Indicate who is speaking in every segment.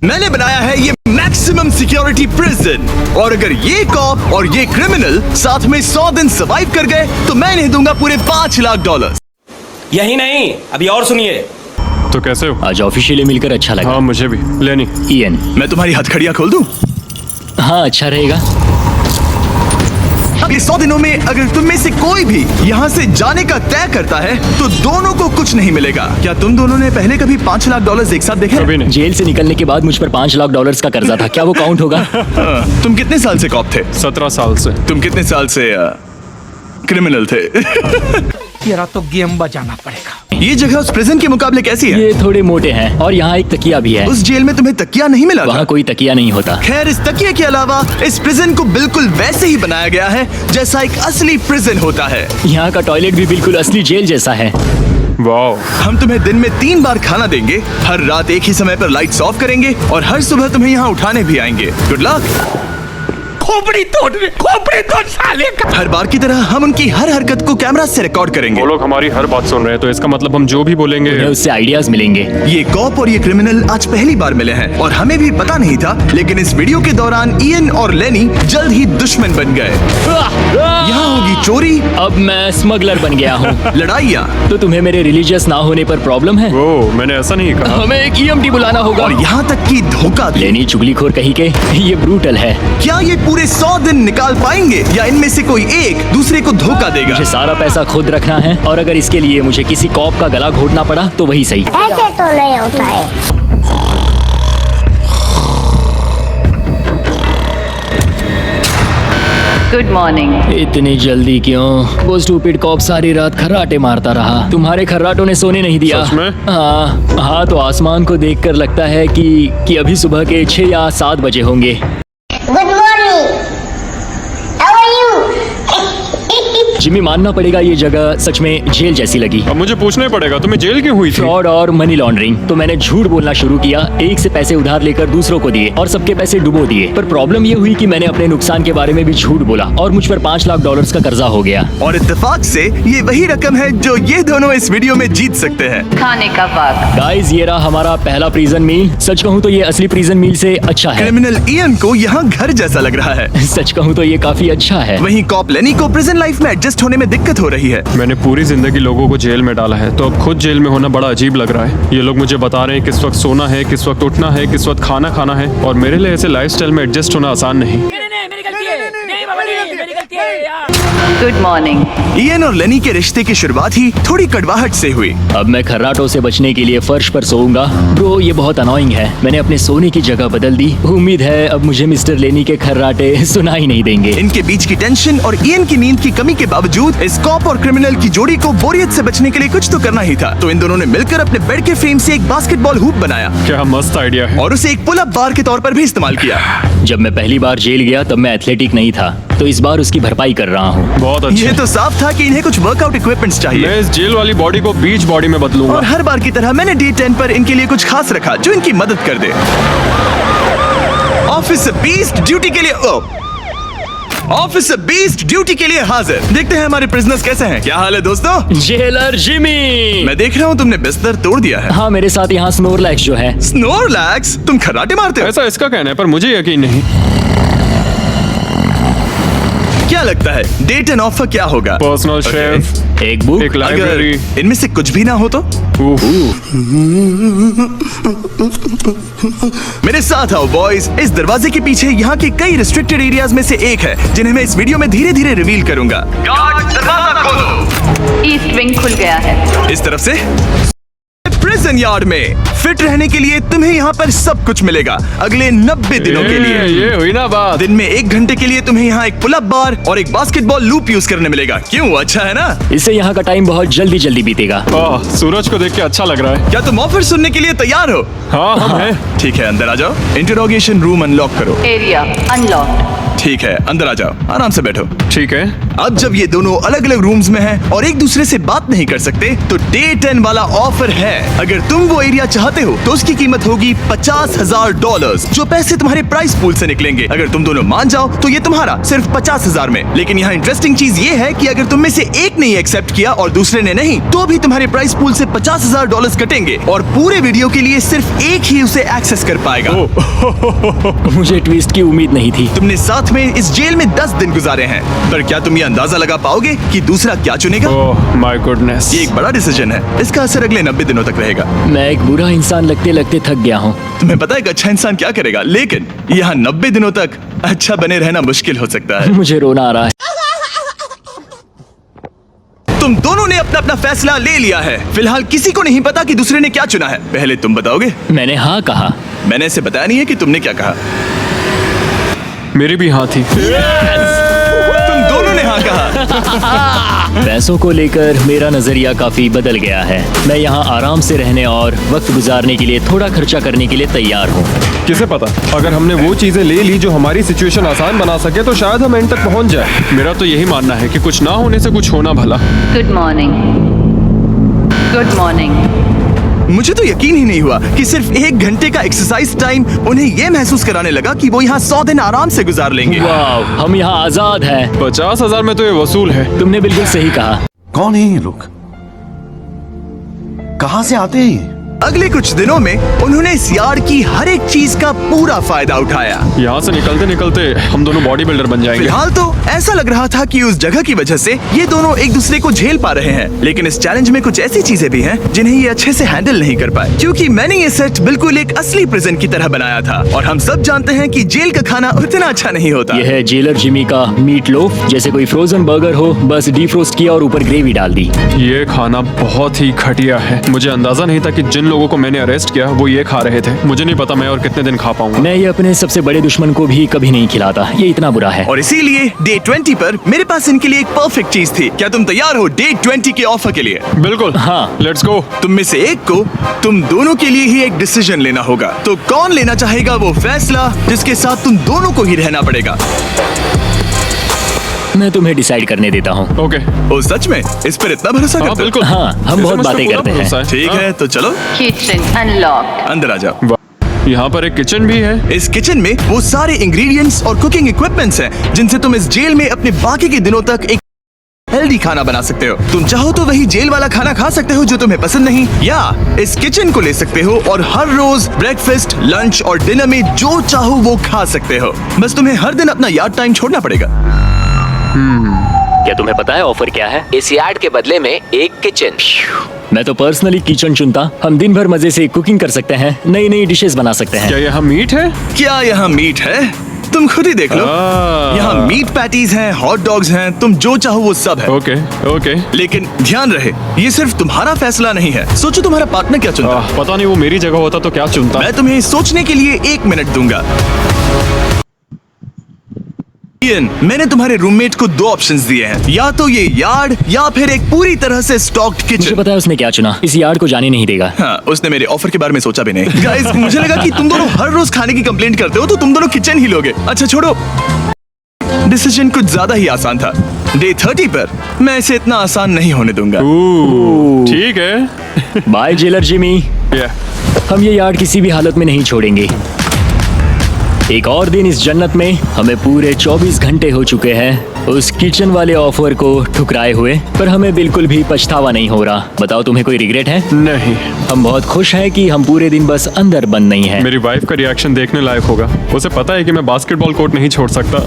Speaker 1: मैंने बनाया है ये मैक्सिमम सिक्योरिटी प्रिजन, और अगर ये कॉप और ये क्रिमिनल साथ में 100 दिन सर्वाइव कर गए तो मैं इन्हें दूंगा पूरे $5 लाख।
Speaker 2: यही नहीं, अभी और सुनिए।
Speaker 3: तो कैसे हो?
Speaker 4: आज ऑफिशियली मिलकर अच्छा लगा।
Speaker 3: हाँ मुझे भी। लेनी
Speaker 4: ईएन।
Speaker 1: मैं तुम्हारी हथकड़ियां खोल दूं?
Speaker 4: हाँ अच्छा रहेगा।
Speaker 1: अगले 100 दिनों में अगर तुम में से कोई भी यहाँ से जाने का तय करता है तो दोनों को कुछ नहीं मिलेगा। क्या तुम दोनों ने पहले कभी $5 लाख एक साथ देखे?
Speaker 3: कभी नहीं।
Speaker 4: जेल से निकलने के बाद मुझ पर $5 लाख का कर्जा था, क्या वो काउंट होगा?
Speaker 1: तुम कितने साल से कॉप थे?
Speaker 3: 17 साल से।
Speaker 1: तुम कितने साल से क्रिमिनल थे?
Speaker 5: तेरा तो गेम बजाना पड़ेगा।
Speaker 1: ये जगह उस प्रिजन के मुकाबले कैसी है?
Speaker 4: ये थोड़े मोटे हैं और यहाँ एक तकिया भी है।
Speaker 1: उस जेल में तुम्हें तकिया नहीं मिला था?
Speaker 4: वहाँ कोई तकिया नहीं होता।
Speaker 1: खैर, इस तकिए के अलावा इस प्रिजन को बिल्कुल वैसे ही बनाया गया है जैसा एक असली प्रिजन होता है।
Speaker 4: यहाँ का टॉयलेट भी बिल्कुल असली जेल जैसा है।
Speaker 3: वाओ।
Speaker 1: हम तुम्हें दिन में 3 बार खाना देंगे, हर रात एक ही समय पर लाइट्स ऑफ करेंगे और हर सुबह तुम्हें यहाँ उठाने भी आएंगे। Good luck.
Speaker 5: खोपड़ी तोड़ साले का।
Speaker 1: हर बार की तरह हम उनकी हर हरकत को कैमरा से रिकॉर्ड करेंगे।
Speaker 3: वो लोग हमारी हर बात सुन रहे हैं, तो इसका मतलब हम जो भी बोलेंगे
Speaker 4: उन्हें उससे आइडियाज मिलेंगे।
Speaker 1: ये कॉप और ये क्रिमिनल आज पहली बार मिले हैं और हमें भी पता नहीं था, लेकिन इस वीडियो के दौरान ईएन और लेनी जल्द ही दुश्मन बन गए। यहाँ होगी चोरी,
Speaker 4: अब मैं स्मगलर बन गया हूँ।
Speaker 1: लड़ाइयाँ,
Speaker 4: तो तुम्हें मेरे रिलीजियस ना होने पर प्रॉब्लम है?
Speaker 3: वो मैंने ऐसा नहीं कहा।
Speaker 4: हमें एक EMT बुलाना होगा।
Speaker 1: और यहाँ तक कि धोखा भी।
Speaker 4: लेनी चुगलीखोर कहीं के, ये ब्रूटल है।
Speaker 1: क्या ये पूरे 100 दिन निकाल पाएंगे या इनमें से कोई एक दूसरे को धोखा देगा?
Speaker 4: मुझे सारा पैसा खुद रखना है और अगर इसके लिए मुझे किसी कॉप का गला घोटना पड़ा तो वही सही।
Speaker 6: ऐसे तो नहीं होता है।
Speaker 7: Good morning.
Speaker 4: इतनी जल्दी क्यों? वो स्टूपिड कॉप सारी रात खर्राटे मारता रहा। तुम्हारे खर्राटों ने सोने नहीं दिया।
Speaker 3: सच में?
Speaker 4: हाँ तो आसमान को देखकर लगता है कि अभी सुबह के 6 या 7 बजे होंगे।
Speaker 6: Good morning. How are you?
Speaker 4: Jimmy, मानना पड़ेगा ये जगह सच में जेल जैसी लगी।
Speaker 3: अब मुझे पूछना ही पड़ेगा तुम्हें जेल क्यों हुई थी?
Speaker 4: फ्रॉड और मनी लॉन्ड्रिंग। तो मैंने झूठ बोलना शुरू किया, एक से पैसे उधार लेकर दूसरों को दिए और सबके पैसे डुबो दिए। पर प्रॉब्लम ये हुई कि मैंने अपने नुकसान के बारे में भी झूठ बोला और मुझ पर $5 लाख का कर्जा हो गया।
Speaker 1: और इत्तेफाक से ये वही रकम है जो ये दोनों इस वीडियो में जीत सकते हैं।
Speaker 7: खाने का वक्त।
Speaker 4: गाइस, ये रहा हमारा पहला प्रिजन मील। सच कहूँ तो ये असली प्रिजन मील से अच्छा है।
Speaker 1: क्रिमिनल ईएन को यहाँ घर जैसा लग रहा है।
Speaker 4: सच कहूँ तो ये काफी अच्छा है।
Speaker 1: वहीं कॉप लेनी को प्रिजन लाइफ में एडजस्ट होने में दिक्कत हो रही है।
Speaker 3: मैंने पूरी जिंदगी लोगों को जेल में डाला है, तो अब खुद जेल में होना बड़ा अजीब लग रहा है। ये लोग मुझे बता रहे हैं किस वक्त सोना है, किस वक्त उठना है, किस वक्त खाना खाना है, और मेरे लिए ऐसे लाइफस्टाइल में एडजस्ट होना आसान नहीं।
Speaker 7: Good morning.
Speaker 1: ईएन और लेनी के रिश्ते की शुरुआत ही थोड़ी कड़वाहट से हुई।
Speaker 4: अब मैं खर्राटों से बचने के लिए फर्श पर सोऊंगा। ब्रो, ये बहुत अनोइंग है। मैंने अपने सोने की जगह बदल दी। उम्मीद है अब मुझे मिस्टर लेनी के खर्राटे सुनाई नहीं देंगे।
Speaker 1: इनके बीच की टेंशन और ईएन की नींद की कमी के बावजूद इस कॉप और क्रिमिनल की जोड़ी को बोरियत से बचने के लिए कुछ तो करना ही था। तो इन दोनों ने मिलकर अपने बेड के फ्रेम से एक बास्केटबॉल हूप बनाया।
Speaker 3: क्या मस्त आइडिया है।
Speaker 1: और उसे एक पुल अप बार के तौर पर भी इस्तेमाल किया।
Speaker 4: जब मैं पहली बार जेल गया तब मैं एथलेटिक नहीं था, तो इस बार उसकी भरपाई कर रहा हूँ।
Speaker 3: बहुत अच्छा।
Speaker 1: ये तो साफ था कि इन्हें कुछ वर्कआउट इक्विपमेंट्स चाहिए।
Speaker 3: मैं इस जेल वाली बॉडी को बीच बॉडी में बदलूंगा।
Speaker 1: और हर बार की तरह मैंने डे 10 पर इनके लिए कुछ खास रखा जो इनकी मदद कर दे। ऑफिसर बीस्ट ड्यूटी के लिए ऑफिसर बीस्ट ड्यूटी के लिए हाजिर। देखते हैं हमारे प्रिजनर्स कैसे हैं। क्या हाल है दोस्तों?
Speaker 4: जेलर जिमी,
Speaker 1: मैं देख रहा हूँ तुमने बिस्तर तोड़ दिया है।
Speaker 4: हाँ, मेरे साथ यहाँ स्नोरलैक्स जो है।
Speaker 1: स्नोरलैक्स? तुम खर्राटे मारते हो?
Speaker 3: ऐसा इसका कहना है, पर मुझे यकीन नहीं।
Speaker 1: क्या लगता है डे 10 ऑफर क्या होगा?
Speaker 3: पर्सनल शेफ,
Speaker 4: एक बुक,
Speaker 3: एक लाइब्रेरी।
Speaker 1: अगर इनमें से कुछ भी ना हो तो? मेरे साथ आओ बॉयज। इस दरवाजे के पीछे यहाँ के कई रिस्ट्रिक्टेड एरियाज में से एक है जिन्हें मैं इस वीडियो में धीरे धीरे रिवील करूंगा। गार्ड, दरवाजा खोलो।
Speaker 7: ईस्ट विंग खुल गया है।
Speaker 1: इस तरफ से प्रिजन यार्ड में फिट रहने के लिए तुम्हें यहाँ पर सब कुछ मिलेगा अगले 90 दिनों के लिए।
Speaker 3: ये हुई ना बात।
Speaker 1: दिन में 1 घंटे के लिए तुम्हें यहाँ एक पुल अप बार और एक बास्केटबॉल लूप यूज करने मिलेगा। क्यों? अच्छा है ना?
Speaker 4: इससे यहाँ का टाइम बहुत जल्दी जल्दी बीतेगा।
Speaker 3: सूरज को देख के अच्छा लग रहा है।
Speaker 1: क्या तुम ऑफर सुनने के लिए तैयार हो?
Speaker 3: हाँ हम हैं।
Speaker 1: ठीक है, अंदर आ जाओ। इंटरोगेशन रूम अनलॉक करो।
Speaker 7: Area unlocked.
Speaker 1: ठीक है, अंदर आ जाओ, आराम से बैठो।
Speaker 3: ठीक है।
Speaker 1: अब जब ये दोनों अलग अलग रूम्स में हैं और एक दूसरे से बात नहीं कर सकते, तो डे 10 वाला ऑफर है। अगर तुम वो एरिया चाहते हो तो उसकी कीमत होगी $50,000, जो पैसे तुम्हारे प्राइस पूल से निकलेंगे। अगर तुम दोनों मान जाओ तो ये तुम्हारा सिर्फ 50,000 में। लेकिन यहाँ इंटरेस्टिंग चीज ये है कि अगर तुम में से एक ने एक्सेप्ट किया और दूसरे ने नहीं, तो भी तुम्हारे प्राइस पूल से $50,000 कटेंगे और पूरे वीडियो के लिए सिर्फ एक ही उसे एक्सेस कर पाएगा।
Speaker 4: मुझे ट्विस्ट की उम्मीद नहीं थी।
Speaker 1: तुमने साथ में इस जेल में 10 दिन गुजारे हैं, पर क्या तुम ये अंदाजा लगा पाओगे कि दूसरा क्या चुनेगा?
Speaker 3: Oh my goodness.
Speaker 1: ये एक बड़ा डिसीजन है। इसका असर अगले 90 दिनों तक रहेगा।
Speaker 4: मैं एक बुरा इंसान लगते लगते थक गया हूँ।
Speaker 1: तुम्हें पता है एक अच्छा इंसान क्या करेगा, लेकिन यहाँ 90 दिनों तक अच्छा बने रहना मुश्किल हो सकता है।
Speaker 4: मुझे रोना आ रहा है।
Speaker 1: तुम दोनों ने अपना अपना फैसला ले लिया है। फिलहाल किसी को नहीं पता कि दूसरे ने क्या चुना है। पहले तुम बताओगे?
Speaker 4: मैंने हाँ कहा।
Speaker 1: मैंने इसे बताया नहीं है कि तुमने क्या कहा।
Speaker 3: मेरी भी हाँ थी।
Speaker 1: तुम दोनों ने हाँ कहा।
Speaker 4: पैसों को लेकर मेरा नजरिया काफी बदल गया है। मैं यहाँ आराम से रहने और वक्त गुजारने के लिए थोड़ा खर्चा करने के लिए तैयार हूँ।
Speaker 3: किसे पता, अगर हमने वो चीजें ले ली जो हमारी सिचुएशन आसान बना सके तो शायद हम एंड तक पहुंच जाए। मेरा तो यही मानना है कि कुछ ना होने से कुछ होना भला।
Speaker 7: Good morning. Good morning.
Speaker 1: मुझे तो यकीन ही नहीं हुआ कि सिर्फ 1 घंटे का एक्सरसाइज टाइम उन्हें ये महसूस कराने लगा कि वो यहाँ 100 दिन आराम से गुजार लेंगे।
Speaker 4: वाव, हम यहाँ आजाद हैं।
Speaker 3: 50,000 में तो ये वसूल है।
Speaker 4: तुमने बिल्कुल सही कहा।
Speaker 8: कौन है ये लोग? कहां से आते हैं ये?
Speaker 1: अगले कुछ दिनों में उन्होंने इस यार्ड की हर एक चीज का पूरा फायदा उठाया।
Speaker 3: यहाँ से निकलते निकलते हम दोनों बॉडी बिल्डर बन जाएंगे।
Speaker 1: फिलहाल तो ऐसा लग रहा था कि उस जगह की वजह से ये दोनों एक दूसरे को झेल पा रहे हैं, लेकिन इस चैलेंज में कुछ ऐसी चीजें भी हैं जिन्हें ये अच्छे से हैंडल नहीं कर पाए, क्योंकि मैंने ये सेट बिल्कुल एक असली प्रिजन की तरह बनाया था। और हम सब जानते हैं कि जेल का खाना उतना अच्छा नहीं होता।
Speaker 4: यह है जेलर जिमी का मीट लोफ, जैसे कोई फ्रोजन बर्गर हो, बस डीफ्रोस्ट किया और ऊपर ग्रेवी डाल दी।
Speaker 3: ये खाना बहुत ही घटिया है। मुझे अंदाजा नहीं था कि जिन लोगों को मैंने अरेस्ट किया वो ये खा रहे थे। मुझे नहीं पता मैं और कितने दिन खा पाऊंगा।
Speaker 4: मैं ये अपने सबसे बड़े दुश्मन को भी कभी नहीं खिलाता। ये इतना बुरा है।
Speaker 1: और इसीलिए डे 20 पर मेरे पास इनके लिए एक परफेक्ट चीज थी। क्या तुम तैयार हो डे 20 के ऑफर के लिए?
Speaker 3: बिल्कुल,
Speaker 4: हाँ।
Speaker 3: Let's go.
Speaker 1: तुम में से एक को तुम दोनों के लिए ही एक डिसीजन लेना होगा। तो कौन लेना चाहेगा वो फैसला जिसके साथ तुम दोनों को ही रहना पड़ेगा?
Speaker 4: मैं तुम्हें डिसाइड करने देता हूँ।
Speaker 3: ओके।
Speaker 1: ओ सच में इस पर इतना भरोसा
Speaker 3: हाँ
Speaker 1: करते हो?
Speaker 3: बिल्कुल।
Speaker 4: हाँ, हम
Speaker 3: इसे
Speaker 4: बहुत
Speaker 3: मुझ पे
Speaker 4: बातें
Speaker 3: पूरा
Speaker 4: करते हैं।
Speaker 3: भरोसा है।
Speaker 1: ठीक है, तो चलो
Speaker 7: Kitchen unlocked.
Speaker 1: अंदर आ जाओ।
Speaker 3: वाह, यहाँ पर एक किचन भी है।
Speaker 1: इस किचन में वो सारे इंग्रेडिएंट्स और कुकिंग इक्विपमेंट्स हैं जिनसे तुम इस जेल में अपने बाकी के दिनों तक एक हेल्दी खाना बना सकते हो। तुम चाहो तो वही जेल वाला खाना खा सकते हो जो तुम्हें पसंद नहीं, या इस किचन को ले सकते हो और हर रोज ब्रेकफास्ट, लंच और डिनर में जो चाहो वो खा सकते हो। बस तुम्हें हर दिन अपना यार्ड टाइम छोड़ना पड़ेगा।
Speaker 4: क्या तुम्हें पता है ऑफर क्या है?
Speaker 9: इस यार्ड के बदले में एक किचन।
Speaker 4: मैं तो पर्सनली किचन चुनता। हम दिन भर मजे से कुकिंग कर सकते हैं, नई नई डिशेस बना सकते हैं।
Speaker 3: क्या यहाँ मीट है?
Speaker 1: क्या यहाँ मीट है? तुम खुद ही देख लो। यहाँ मीट पैटीज हैं, हॉट डॉग्स हैं, तुम जो चाहो वो सब है।
Speaker 3: Okay okay.
Speaker 1: लेकिन ध्यान रहे, ये सिर्फ तुम्हारा फैसला नहीं है। सोचो तुम्हारा पार्टनर क्या चुनता।
Speaker 3: पता नहीं, वो मेरी जगह होता तो क्या चुनता।
Speaker 1: मैं तुम्हें सोचने के लिए 1 मिनट दूंगा। इयन, मैंने तुम्हारे रूममेट को 2 ऑप्शंस दिए हैं, या तो ये यार्ड या फिर एक पूरी तरह से स्टॉक्ड
Speaker 4: मुझे
Speaker 1: किचन।
Speaker 4: पता है उसने क्या चुना। इस यार्ड को जाने नहीं देगा।
Speaker 1: हाँ, उसने मेरे ऑफर के बारे में सोचा भी नहीं। गाइस, मुझे लगा कि तुम दोनों हर रोज खाने की कंप्लेंट करते हो तो तुम दोनों किचन ही लोगे। अच्छा छोड़ो, डिसीजन कुछ ज्यादा ही आसान था। डे 30 पर मैं इसे इतना आसान नहीं होने दूंगा।
Speaker 3: ठीक है।
Speaker 4: Bye jailer Jimmy. हम ये यार्ड किसी भी हालत में नहीं छोड़ेंगे। एक और दिन इस जन्नत में। हमें पूरे 24 घंटे हो चुके हैं उस किचन वाले ऑफर को ठुकराए हुए, पर हमें बिल्कुल भी पछतावा नहीं हो रहा। बताओ, तुम्हें कोई रिग्रेट है?
Speaker 3: नहीं।
Speaker 4: हम बहुत खुश हैं कि हम पूरे दिन बस अंदर बंद नहीं हैं।
Speaker 3: मेरी वाइफ का रिएक्शन देखने लायक होगा। उसे पता है कि मैं बास्केटबॉल कोर्ट नहीं छोड़ सकता।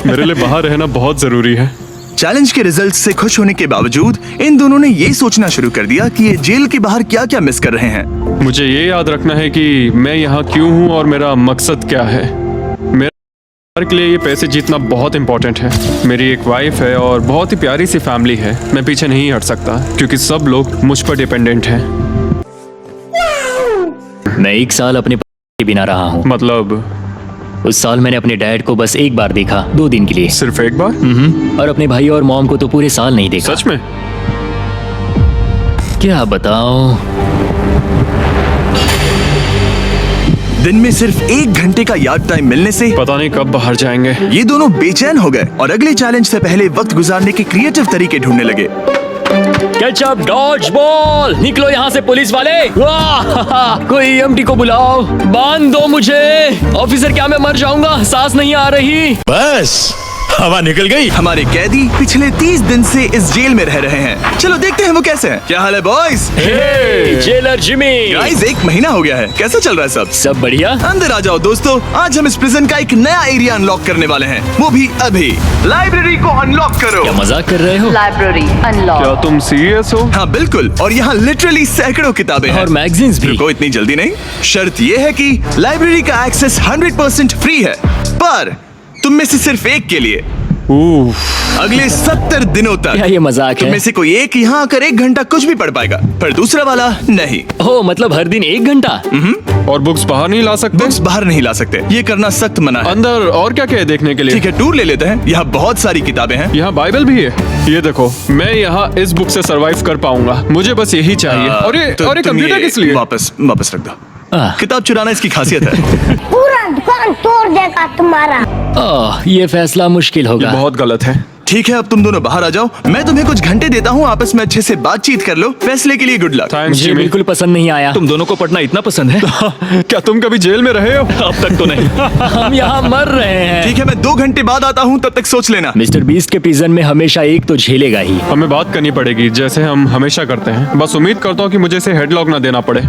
Speaker 3: मेरे लिए बाहर रहना बहुत जरूरी है।
Speaker 1: चैलेंज के रिजल्ट से खुश होने के बावजूद इन दोनों ने ये सोचना शुरू कर दिया कि ये जेल के बाहर क्या क्या मिस कर रहे हैं।
Speaker 3: मुझे ये याद रखना है कि मैं यहाँ क्यों हूँ और मेरा मकसद क्या है। मेरे के लिए ये पैसे जीतना बहुत इंपॉर्टेंट है। मेरी एक वाइफ है और बहुत ही प्यारी सी फैमिली है। मैं पीछे नहीं हट सकता क्योंकि सब लोग मुझ पर डिपेंडेंट हैं।
Speaker 4: मैं 1 साल अपने के बिना रहा हूँ।
Speaker 3: मतलब?
Speaker 4: उस साल मैंने अपने डैड को बस 1 बार देखा, 2 दिन के लिए।
Speaker 3: सिर्फ 1 बार?
Speaker 4: और अपने भाई और मॉम को तो पूरे साल नहीं देखा।
Speaker 3: सच में?
Speaker 4: क्या बताओ।
Speaker 1: दिन में सिर्फ 1 घंटे का यार्ड टाइम मिलने से
Speaker 3: पता नहीं कब बाहर जाएंगे।
Speaker 1: ये दोनों बेचैन हो गए और अगले चैलेंज से पहले वक्त गुजारने के क्रिएटिव तरीके ढूंढने लगे।
Speaker 4: कैचअप, डॉज बॉल, निकलो यहाँ से पुलिस वाले। वाह, कोई ईएमटी को बुलाओ, बांध दो मुझे। ऑफिसर, क्या मैं मर जाऊंगा? सांस नहीं आ रही।
Speaker 10: बस हवा निकल गई।
Speaker 1: हमारे कैदी पिछले 30 दिन से इस जेल में रह रहे हैं। चलो देखते हैं वो कैसे हैं। क्या हाल है बॉयज?
Speaker 4: Jailer Jimmy.
Speaker 1: गाइस, 1 महीना हो गया है, कैसा चल रहा है सब?
Speaker 4: सब बढ़िया।
Speaker 1: अंदर आ जाओ दोस्तों, आज हम इस प्रिजन का एक नया एरिया अनलॉक करने वाले हैं, वो भी अभी। लाइब्रेरी को अनलॉक करो।
Speaker 4: क्या मजाक कर रहे हो?
Speaker 7: Library
Speaker 3: क्या
Speaker 7: unlocked.
Speaker 3: तुम सीरियस हो?
Speaker 1: हाँ बिल्कुल, और यहाँ लिटरली सैकड़ों किताबें हैं
Speaker 4: और मैगजीन्स भी।
Speaker 1: रुको, इतनी जल्दी नहीं। शर्त ये है कि लाइब्रेरी का एक्सेस 100% फ्री है, पर तुम में से सिर्फ एक के लिए अगले 70 दिनों तक।
Speaker 4: क्या ये मजाक
Speaker 1: तुम
Speaker 4: है?
Speaker 1: में से कोई एक यहाँ आकर 1 घंटा कुछ भी पढ़ पाएगा, पर दूसरा वाला नहीं।
Speaker 4: ओ, मतलब हर दिन 1 घंटा?
Speaker 3: और बुक्स बाहर नहीं ला सकते?
Speaker 1: बुक्स बाहर नहीं ला सकते, ये करना सख्त मना है।
Speaker 3: अंदर और क्या क्या है देखने के लिए?
Speaker 1: ठीक है, टूर ले लेते हैं। यहाँ बहुत सारी किताबें हैं।
Speaker 3: यहाँ बाइबल भी है। ये देखो, मैं यहाँ इस बुक से सरवाइव कर पाऊंगा, मुझे बस यही चाहिए। और ये
Speaker 1: तो तुम
Speaker 3: कंप्यूटर
Speaker 1: ये
Speaker 3: किस लिए?
Speaker 1: वापस रख दो।
Speaker 4: आह।
Speaker 1: किताब चुराना इसकी खासियत है।
Speaker 6: पूरा दुकान तोड़ देगा तुम्हारा।
Speaker 4: ये फैसला मुश्किल
Speaker 3: ये
Speaker 4: होगा।
Speaker 3: बहुत गलत है।
Speaker 1: ठीक है, अब तुम दोनों बाहर आ जाओ, मैं तुम्हें कुछ घंटे देता हूँ, आपस में अच्छे से बातचीत कर लो। फैसले के लिए गुड लक।
Speaker 3: थैंक्स
Speaker 4: मुझे
Speaker 3: जिमी।
Speaker 4: बिल्कुल पसंद नहीं आया।
Speaker 10: तुम दोनों को पढ़ना इतना पसंद है?
Speaker 3: क्या तुम कभी जेल में रहे हो?
Speaker 10: अब तक तो नहीं।
Speaker 4: हम यहाँ मर रहे हैं।
Speaker 1: ठीक है, मैं 2 घंटे बाद आता हूँ, तब तक सोच लेना।
Speaker 4: मिस्टर बीस्ट के प्रिजन में हमेशा एक तो झेलेगा ही।
Speaker 3: हमें बात करनी पड़ेगी, जैसे हम हमेशा करते हैं। बस उम्मीद करता हूँ कि मुझे इसे हेडलॉक ना देना पड़े।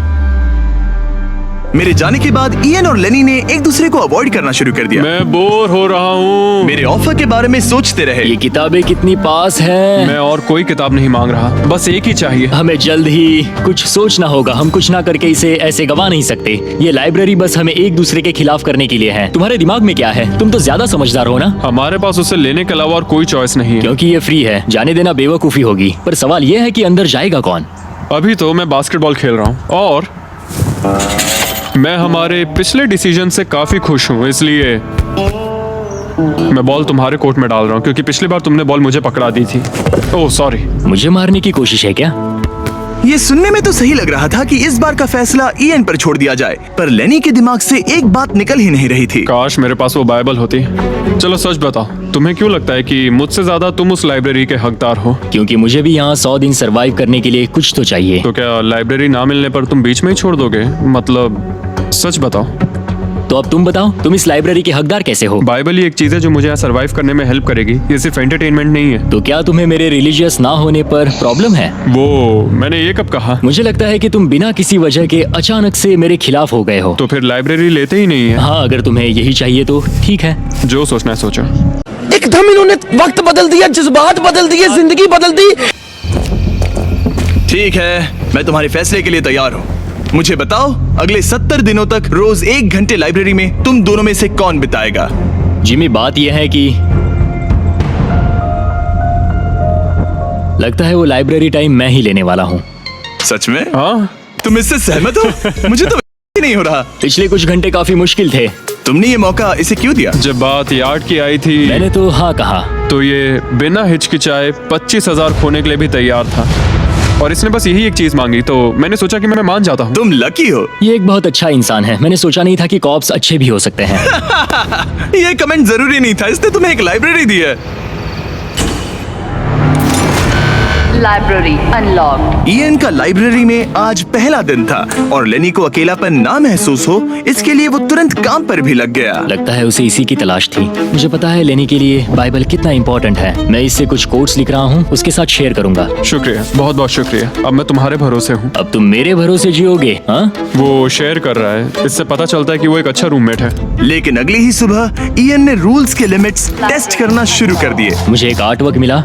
Speaker 1: मेरे जाने के बाद इयन और लेनी ने एक दूसरे को अवॉइड करना शुरू कर दिया।
Speaker 3: मैं बोर हो रहा हूँ।
Speaker 1: मेरे ऑफर के बारे में सोचते रहे।
Speaker 4: ये किताबें कितनी पास हैं।
Speaker 3: मैं और कोई किताब नहीं मांग रहा, बस एक ही चाहिए।
Speaker 4: हमें जल्द ही कुछ सोचना होगा। हम कुछ ना करके इसे ऐसे गवा नहीं सकते। ये लाइब्रेरी बस हमें एक दूसरे के खिलाफ करने के लिए है। तुम्हारे दिमाग में क्या है? तुम तो ज्यादा समझदार हो ना।
Speaker 3: हमारे पास उसे लेने के अलावा और कोई चॉइस नहीं है।
Speaker 4: क्योंकि ये फ्री है, जाने देना बेवकूफी होगी। पर सवाल ये है कि अंदर जाएगा कौन?
Speaker 3: अभी तो मैं बास्केटबॉल खेल रहा हूँ और मैं हमारे पिछले डिसीजन से काफी खुश हूँ, इसलिए मैं बॉल तुम्हारे कोर्ट में डाल रहा हूँ, क्योंकि पिछली बार तुमने बॉल मुझे पकड़ा दी थी। Oh sorry.
Speaker 4: मुझे मारने की कोशिश है क्या?
Speaker 1: ये सुनने में तो सही लग रहा था कि इस बार का फैसला इयन पर छोड़ दिया जाए, पर लेनी के दिमाग से एक बात निकल ही नहीं रही थी।
Speaker 3: काश मेरे पास वो बाइबल होती। चलो सच बताओ, तुम्हें क्यों लगता है कि मुझसे ज्यादा तुम उस लाइब्रेरी के हकदार हो?
Speaker 4: क्योंकि मुझे भी यहाँ 100 दिन सरवाइव करने के लिए कुछ तो चाहिए।
Speaker 3: तो क्या लाइब्रेरी ना मिलने पर तुम बीच में ही छोड़ दोगे? मतलब सच बताओ।
Speaker 4: तो अब तुम बताओ, तुम इस लाइब्रेरी के हकदार कैसे हो?
Speaker 3: बाइबल ही एक चीज है जो मुझे यहाँ सरवाइव करने में हेल्प करेगी। ये सिर्फ एंटरटेनमेंट नहीं है।
Speaker 4: तो क्या तुम्हें मेरे रिलीजियस ना होने पर प्रॉब्लम है?
Speaker 3: वो मैंने ये कब कहा?
Speaker 4: मुझे लगता है कि तुम बिना किसी वजह के अचानक से मेरे खिलाफ हो गए हो।
Speaker 3: तो फिर लाइब्रेरी लेते ही नहीं है।
Speaker 4: हाँ, अगर तुम्हें यही चाहिए तो ठीक है।
Speaker 3: जो सोचना है सोचो।
Speaker 5: एकदम इन्होंने वक्त बदल दिया, जज्बात बदल दिए, जिंदगी बदल दी।
Speaker 1: ठीक है, मैं तुम्हारे फैसले के लिए तैयार हूँ। मुझे बताओ, अगले 70 दिनों तक रोज 1 घंटे लाइब्रेरी में तुम दोनों में से कौन बिताएगा?
Speaker 4: जिमी, बात यह है कि लगता है वो लाइब्रेरी टाइम मैं ही लेने वाला हूँ।
Speaker 1: सच में?
Speaker 3: हाँ,
Speaker 1: तुम इससे सहमत हो? मुझे तो ही नहीं हो रहा।
Speaker 4: पिछले कुछ घंटे काफी मुश्किल थे।
Speaker 1: तुमने ये मौका इसे क्यों दिया?
Speaker 3: जब बात यार्ड की आई थी
Speaker 4: मैंने तो हाँ कहा।
Speaker 3: तो ये बिना हिचकिचाए 25,000 खोने के लिए भी तैयार था, और इसने बस यही एक चीज मांगी, तो मैंने सोचा कि मैं मान जाता हूँ।
Speaker 1: तुम लकी हो।
Speaker 4: ये एक बहुत अच्छा इंसान है। मैंने सोचा नहीं था कि कॉप्स अच्छे भी हो सकते हैं।
Speaker 1: ये कमेंट जरूरी नहीं था, इसने तुम्हें एक लाइब्रेरी दी है।
Speaker 7: Library unlocked.
Speaker 1: इयन का लाइब्रेरी में आज पहला दिन था और लेनी को अकेलापन ना महसूस हो, इसके लिए वो तुरंत काम पर भी लग गया।
Speaker 4: लगता है उसे इसी की तलाश थी। मुझे पता है लेनी के लिए बाइबल कितना इम्पोर्टेंट है। मैं इससे कुछ कोट्स लिख रहा हूँ, उसके साथ शेयर करूंगा।
Speaker 3: शुक्रिया, बहुत बहुत शुक्रिया। अब मैं तुम्हारे भरोसे हूँ।
Speaker 4: अब तुम मेरे भरोसे जियोगे? हाँ,
Speaker 3: वो शेयर कर रहा है, इससे पता चलता है कि वो एक अच्छा रूममेट है।
Speaker 1: लेकिन अगली ही सुबह इयन ने रूल्स के लिमिट्स टेस्ट करना शुरू कर दिए।
Speaker 4: मुझे एक आर्ट वर्क मिला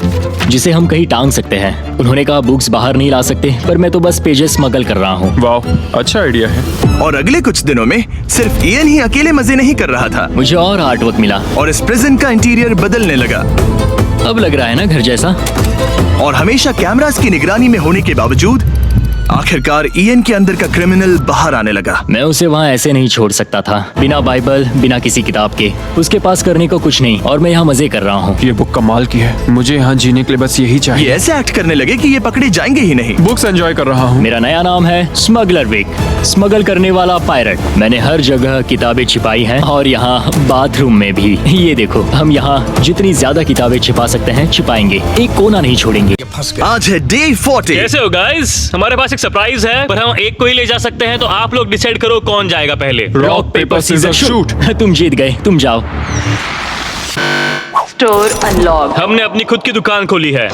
Speaker 4: जिसे हम कहीं टांग सकते हैं। उन्होंने कहा बुक्स बाहर नहीं ला सकते, पर मैं तो बस पेजेस स्मगल कर रहा हूँ।
Speaker 3: वाह, अच्छा आइडिया है।
Speaker 1: और अगले कुछ दिनों में सिर्फ इयन ही अकेले मजे नहीं कर रहा था।
Speaker 4: मुझे और आर्ट वर्क मिला
Speaker 1: और इस प्रिजन का इंटीरियर बदलने लगा।
Speaker 4: अब लग रहा है ना घर जैसा।
Speaker 1: और हमेशा कैमरास की निगरानी में होने के बावजूद आखिरकार इयन के अंदर का क्रिमिनल बाहर आने लगा।
Speaker 4: मैं उसे वहाँ ऐसे नहीं छोड़ सकता था, बिना बाइबल, बिना किसी किताब के। उसके पास करने को कुछ नहीं, और मैं यहाँ मजे कर रहा हूँ।
Speaker 3: ये बुक कमाल की है, मुझे यहाँ जीने के लिए बस यही
Speaker 1: ये
Speaker 3: चाहिए।
Speaker 1: ऐसे एक्ट करने लगे कि ये पकड़े जाएंगे ही नहीं।
Speaker 3: बुक्स एंजॉय कर रहा हूँ।
Speaker 4: मेरा नया नाम है स्मगलर विक। स्मगल करने वाला पायरट। मैंने हर जगह किताबें छिपाई हैं और यहाँ बाथरूम में भी। ये देखो, हम यहाँ जितनी ज्यादा किताबें छिपा सकते हैं छिपाएंगे, एक कोना नहीं छोड़ेंगे।
Speaker 1: आज है डे 40।
Speaker 10: कैसे हो गाइस? हमारे पास एक सरप्राइज है, पर हम एक को ही ले जा सकते हैं, तो आप लोग डिसाइड करो कौन जाएगा पहले।
Speaker 3: Rock paper scissor shoot.
Speaker 4: तुम जीत गए, तुम जाओ।
Speaker 7: Store unlocked.
Speaker 10: हमने अपनी खुद की दुकान खोली है,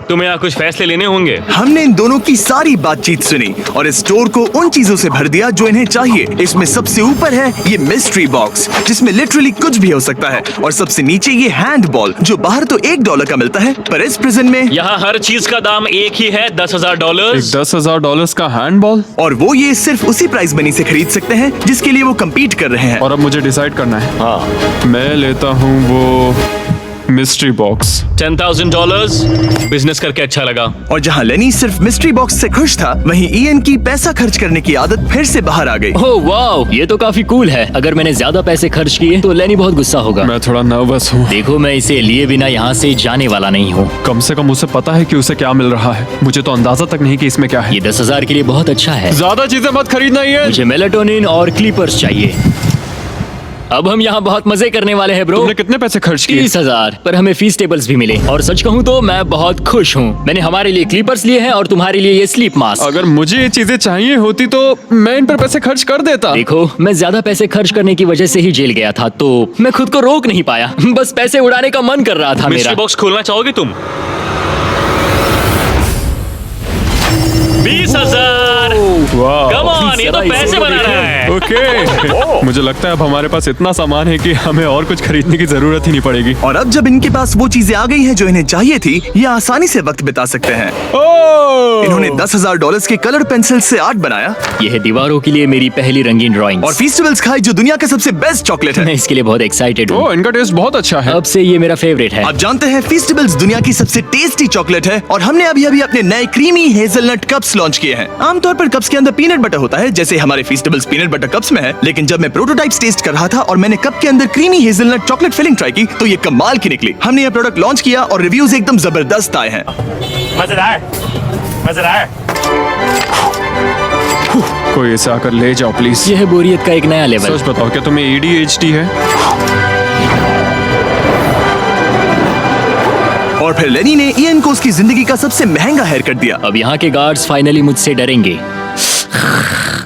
Speaker 10: तुम्हें यहाँ कुछ फैसले लेने होंगे।
Speaker 1: हमने इन दोनों की सारी बातचीत सुनी और इस स्टोर को उन चीजों से भर दिया जो इन्हें चाहिए। इसमें सबसे ऊपर है ये मिस्ट्री बॉक्स, जिसमें लिटरली कुछ भी हो सकता है, और सबसे नीचे ये हैंड बॉल जो बाहर तो $1 का मिलता है, पर इस प्रिजन में
Speaker 10: यहाँ हर चीज का दाम एक ही है, $10,000।
Speaker 3: $10,000 का हैंडबॉल।
Speaker 1: और वो ये सिर्फ उसी प्राइस मनी से खरीद सकते हैं जिसके लिए वो कम्पीट कर रहे हैं।
Speaker 3: और अब मुझे डिसाइड करना है। हाँ, मैं लेता हूँ वो मिस्ट्री बॉक्स।
Speaker 10: $10,000। बिजनेस करके अच्छा लगा।
Speaker 1: और जहाँ लेनी सिर्फ मिस्ट्री बॉक्स से खुश था, वहीं ईएन की पैसा खर्च करने की आदत फिर से बाहर आ गई।
Speaker 4: ओह वाओ, ये तो काफी कूल है। अगर मैंने ज्यादा पैसे खर्च किए तो लेनी बहुत गुस्सा होगा।
Speaker 3: मैं थोड़ा नर्वस हूँ।
Speaker 4: देखो, मैं इसे लिए बिना यहाँ से जाने वाला नहीं हूँ।
Speaker 3: कम से कम उसे पता है कि उसे क्या मिल रहा है। मुझे तो अंदाजा तक नहीं कि इसमें क्या है।
Speaker 4: ये 10,000 के लिए बहुत अच्छा है।
Speaker 3: ज्यादा चीजें मत खरीदना ये।
Speaker 4: मुझे मेलाटोनिन और क्लीपर्स चाहिए। अब हम यहाँ बहुत मजे करने वाले हैं ब्रो।
Speaker 3: तुमने कितने पैसे खर्च किए?
Speaker 4: 30,000, पर हमें फीस टेबल्स भी मिले। और सच कहूँ तो मैं बहुत खुश हूँ। मैंने हमारे लिए क्लीपर्स लिए हैं और तुम्हारे लिए ये स्लीप मास्क।
Speaker 3: अगर मुझे ये चीजें चाहिए होती तो मैं इन पर पैसे खर्च कर देता।
Speaker 4: देखो, मैं ज्यादा पैसे खर्च करने की वजह से ही जेल गया था, तो मैं खुद को रोक नहीं पाया। बस पैसे उड़ाने का मन कर रहा था
Speaker 10: मिस्ट्री
Speaker 4: मेरा।
Speaker 10: बॉक्स खोलना चाहोगे तुम? 20,000।
Speaker 3: वाह।
Speaker 10: कम ऑन, ये तो पैसे बना रहा है।
Speaker 3: ओके। मुझे लगता है अब हमारे पास इतना सामान है कि हमें और कुछ खरीदने की जरूरत ही नहीं पड़ेगी।
Speaker 1: और अब जब इनके पास वो चीजें आ गई हैं जो इन्हें चाहिए थी, ये आसानी से वक्त बिता सकते हैं।
Speaker 3: ओह!
Speaker 1: इन्होंने $10,000 के कलर पेंसिल से आर्ट बनाया
Speaker 4: ये है दीवारों के लिए मेरी पहली रंगीन ड्राइंग।
Speaker 1: और फेस्टिवल्स खाई जो दुनिया का सबसे बेस्ट चॉकलेट है।
Speaker 4: मैं इसके लिए बहुत एक्साइटेड हूँ।
Speaker 3: ओह, इनका टेस्ट बहुत अच्छा है।
Speaker 4: अब से ये मेरा फेवरेट है।
Speaker 1: आप जानते हैं फेस्टिवल्स दुनिया की सबसे टेस्टी चॉकलेट है, और हमने अभी अभी अपने नए क्रीमी हेजलनट कप्स लॉन्च किए हैं। आमतौर पर कप्स के अंदर पीनट बटर होता है, जैसे हमारे फेस्टिवल्स पीनट बटर कप्स में है, लेकिन जब मैं प्रोटोटाइप्स टेस्ट कर रहा था और मैंने कप के अंदर creamy hazelnut chocolate filling try की, तो ये कमाल की निकली। हमने ये प्रोडक्ट लॉन्च किया और रिव्यूज एकदम जबरदस्त आए हैं।
Speaker 10: मजेदार।
Speaker 3: कोई इसे आकर ले जाओ प्लीज।
Speaker 4: ये है बोरियत का एक नया लेवल।
Speaker 3: सच बताओ, क्या तुम्हें ADHD है?
Speaker 1: और फिर लेनी ने ईएन को उसकी जिंदगी का सबसे महंगा हेयर कट दिया।
Speaker 4: अब यहाँ के गार्ड्स फाइनली मुझसे डरेंगे।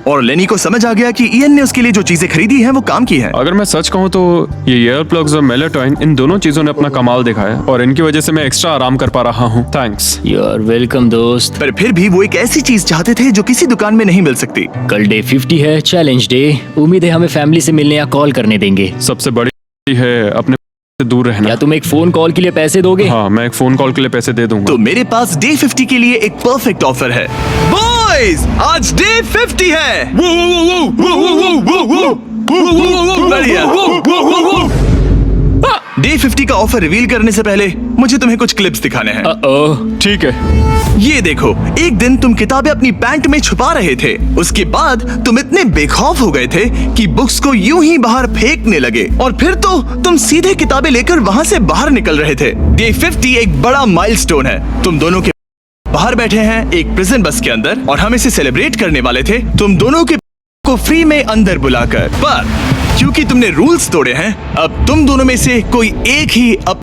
Speaker 1: और लेनी को समझ आ गया कि ईएन ने उसके लिए जो चीजें खरीदी हैं वो काम की हैं।
Speaker 3: अगर मैं सच कहूँ तो ये ईयर प्लग्स और मेलाटोनिन, इन दोनों चीजों ने अपना कमाल दिखाया और इनकी वजह से मैं एक्स्ट्रा आराम कर पा रहा हूँ। थैंक्स।
Speaker 4: यू आर वेलकम दोस्त।
Speaker 1: पर फिर भी वो एक ऐसी चीज चाहते थे जो किसी दुकान में नहीं मिल सकती।
Speaker 4: कल डे 50 है, चैलेंज डे। उम्मीद है हमें फैमिली से मिलने या कॉल करने देंगे।
Speaker 3: सबसे बड़ी है अपने से दूर रहना।
Speaker 4: या तुम एक फोन कॉल के लिए पैसे दोगे?
Speaker 3: हाँ, मैं एक फोन कॉल के लिए पैसे दे दूंगा।
Speaker 1: तो मेरे पास डे 50 के लिए एक परफेक्ट ऑफर है। बॉयज, आज डे 50 है। बढ़िया। डे 50 का ऑफर रिवील करने से पहले मुझे तुम्हें कुछ क्लिप्स दिखाने हैं।
Speaker 3: ठीक है।
Speaker 1: ये देखो, एक दिन तुम किताबें अपनी पैंट में छुपा रहे थे। उसके बाद तुम इतने बेखौफ हो गए थे कि बुक्स को यूं ही बाहर फेंकने लगे, और फिर तो तुम सीधे किताबें लेकर वहां से बाहर निकल रहे थे। डे 50 एक बड़ा माइलस्टोन है। तुम दोनों के बाहर बैठे हैं एक प्रिजन बस के अंदर, और हम इसे सेलिब्रेट करने वाले थे तुम दोनों के को फ्री में अंदर बुलाकर। पर क्योंकि तुमने रूल्स तोड़े हैं, अब तुम दोनों में से कोई एक ही अब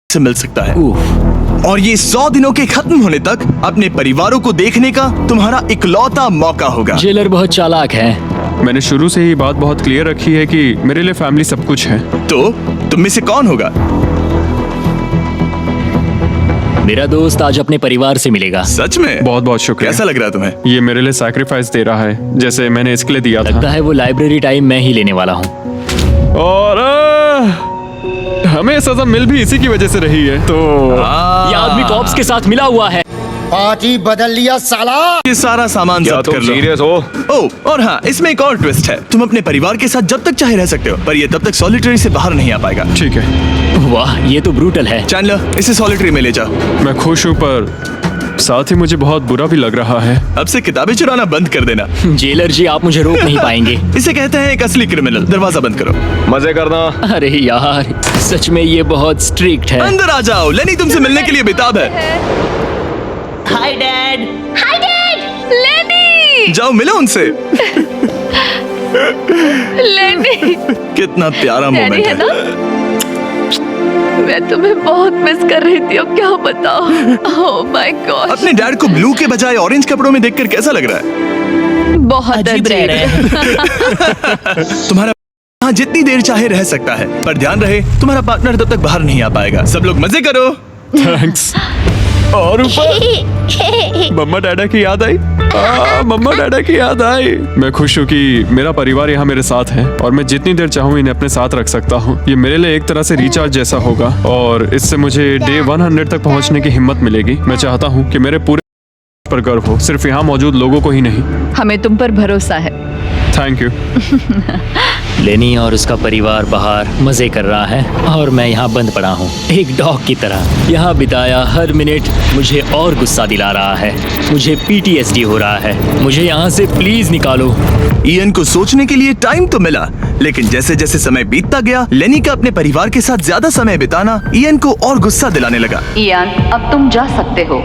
Speaker 1: से मिल सकता है। और ये 100 दिनों के खत्म होने तक अपने परिवारों को देखने का तुम्हारा इकलौता मौका होगा।
Speaker 4: जेलर बहुत चालाक है।
Speaker 3: मैंने शुरू से ही बात बहुत क्लियर रखी है कि मेरे लिए फैमिली सब कुछ है।
Speaker 1: तो तुम में से कौन होगा?
Speaker 4: मेरा दोस्त आज अपने परिवार से मिलेगा।
Speaker 1: सच में?
Speaker 3: बहुत बहुत शुक्रिया।
Speaker 1: कैसा लग रहा है तुम्हें?
Speaker 3: ये मेरे लिए सैक्रिफाइस दे रहा है, जैसे मैंने इसके लिए दिया था।
Speaker 4: लगता है वो लाइब्रेरी टाइम मैं ही लेने वाला हूँ।
Speaker 3: और हमें सजा मिल भी इसी की वजह से रही है। तो
Speaker 4: ये आदमी कॉप्स के साथ मिला हुआ है।
Speaker 5: पार्टी बदल लिया साला।
Speaker 1: ये सारा सामान जब्त कर लो।
Speaker 10: सीरियस हो?
Speaker 1: ओह, और हाँ, इसमें एक और ट्विस्ट है। तुम अपने परिवार के साथ जब तक चाहे रह सकते हो, पर ये तब तक सॉलिटरी से बाहर नहीं आ पाएगा।
Speaker 3: ठीक है।
Speaker 4: वाह, ये तो ब्रूटल है।
Speaker 1: चैंडलर, इसे सॉलिटरी में ले जाओ।
Speaker 3: मैं खुश हूँ, पर साथ ही मुझे बहुत बुरा भी लग रहा है।
Speaker 1: अब से किताबें चुराना बंद कर देना।
Speaker 4: जेलर जी, आप मुझे रोक नहीं पाएंगे।
Speaker 1: इसे कहते हैं एक असली क्रिमिनल। दरवाजा बंद करो।
Speaker 10: मजे करना।
Speaker 4: अरे यार, सच में ये बहुत स्ट्रिक्ट है।
Speaker 1: अंदर आ जाओ, लेनी तुमसे मिलने के लिए बेताब है।
Speaker 6: Hi dad. लेनी।
Speaker 7: लेनी
Speaker 1: जाओ मिलो उनसे।
Speaker 7: लेनी
Speaker 1: कितना प्यारा
Speaker 7: डैडी
Speaker 1: मोमेंट
Speaker 7: है
Speaker 1: है।
Speaker 7: ना? मैं तुम्हें बहुत मिस कर रही थी, अब क्या बताओ। ओह माय गॉड,
Speaker 1: अपने डैड को ब्लू के बजाय ऑरेंज कपड़ों में देखकर कैसा लग रहा है?
Speaker 7: बहुत अजीब।
Speaker 1: तुम्हारा हाँ जितनी देर चाहे रह सकता है, पर ध्यान रहे तुम्हारा पार्टनर तब तक बाहर नहीं आ पाएगा। सब लोग मजे करो।
Speaker 3: थैंक्स। और ऊपर मम्मा डैडा की याद आई। मम्मा डैडा की याद आई। मैं खुश हूँ कि मेरा परिवार यहाँ मेरे साथ है और मैं जितनी देर चाहूँ इन्हें अपने साथ रख सकता हूँ। ये मेरे लिए एक तरह से रिचार्ज जैसा होगा और इससे मुझे डे 100 तक पहुँचने की हिम्मत मिलेगी। मैं चाहता हूँ कि मेरे पूरे पर गर्व हो, सिर्फ यहाँ मौजूद लोगों को ही नहीं।
Speaker 7: हमें तुम पर भरोसा है।
Speaker 3: Thank you.
Speaker 4: लेनी और उसका परिवार बाहर मजे कर रहा है और मैं यहाँ बंद पड़ा हूँ एक डॉग की तरह। यहाँ बिताया हर मिनट मुझे और गुस्सा दिला रहा है। मुझे PTSD हो रहा है। मुझे यहाँ से प्लीज निकालो।
Speaker 1: इयन को सोचने के लिए टाइम तो मिला, लेकिन जैसे जैसे समय बीतता गया, लेनी का अपने परिवार के साथ ज्यादा समय बिताना इयन को और गुस्सा दिलाने लगा।
Speaker 7: इयान, अब तुम जा सकते हो।